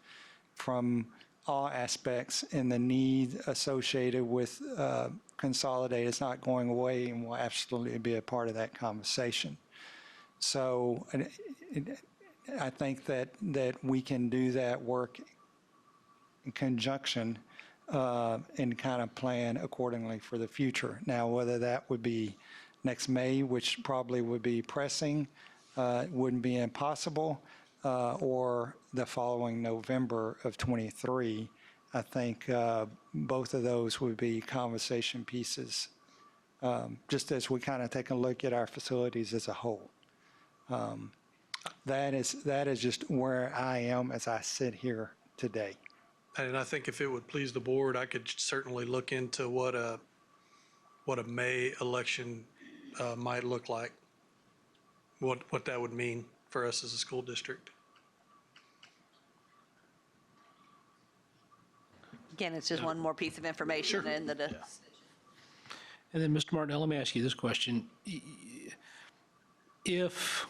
from all aspects and the need associated with Consolidate is not going away and will absolutely be a part of that conversation. So I think that we can do that work in conjunction and kind of plan accordingly for the future. Now, whether that would be next May, which probably would be pressing, wouldn't be impossible, or the following November of '23, I think both of those would be conversation pieces, just as we kind of take a look at our facilities as a whole. That is just where I am as I sit here today. And I think if it would please the board, I could certainly look into what a May election might look like, what that would mean for us as a school district. Again, it's just one more piece of information in the decision. And then, Mr. Martinell, let me ask you this question. If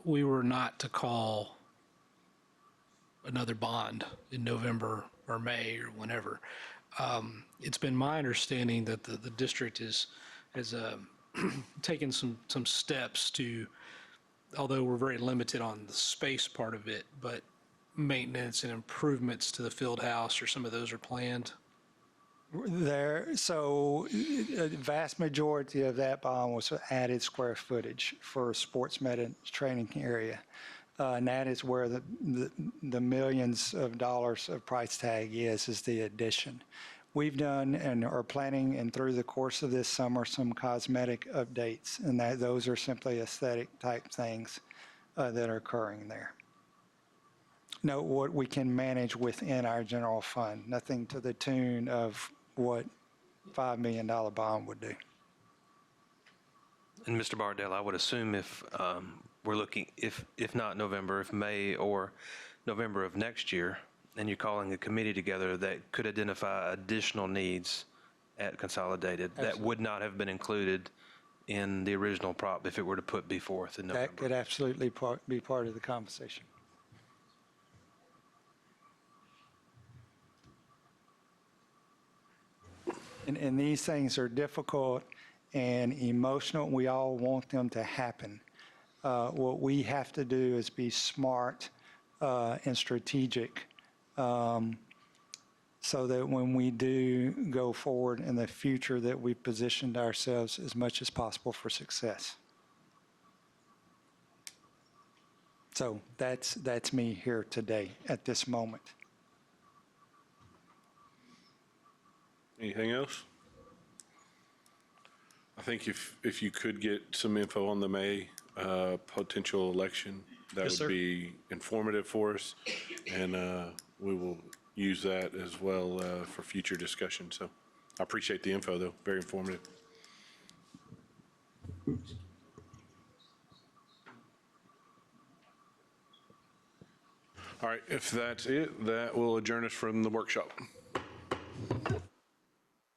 we were not to call another bond in November or May or whenever, it's been my understanding that the district has taken some steps to, although we're very limited on the space part of it, but maintenance and improvements to the field house or some of those are planned? So a vast majority of that bond was added square footage for sports medicine training area. And that is where the millions of dollars of price tag is the addition. We've done and are planning, and through the course of this summer, some cosmetic updates, and those are simply aesthetic type things that are occurring there. No, what we can manage within our general fund, nothing to the tune of what $5 million bond would do. And Mr. Bardell, I would assume if we're looking, if not November, if May or November of next year, and you're calling a committee together that could identify additional needs at Consolidated that would not have been included in the original prop if it were to be forth in November. That could absolutely be part of the conversation. And these things are difficult and emotional. We all want them to happen. What we have to do is be smart and strategic so that when we do go forward in the future that we've positioned ourselves as much as possible for success. So that's me here today at this moment. Anything else? I think if you could get some info on the May potential election, that Yes, would sir. be informative for us, and we will use that as well for future discussion. So I appreciate the info, though. Very informative. All right, if that's it, that will adjourn us from the workshop.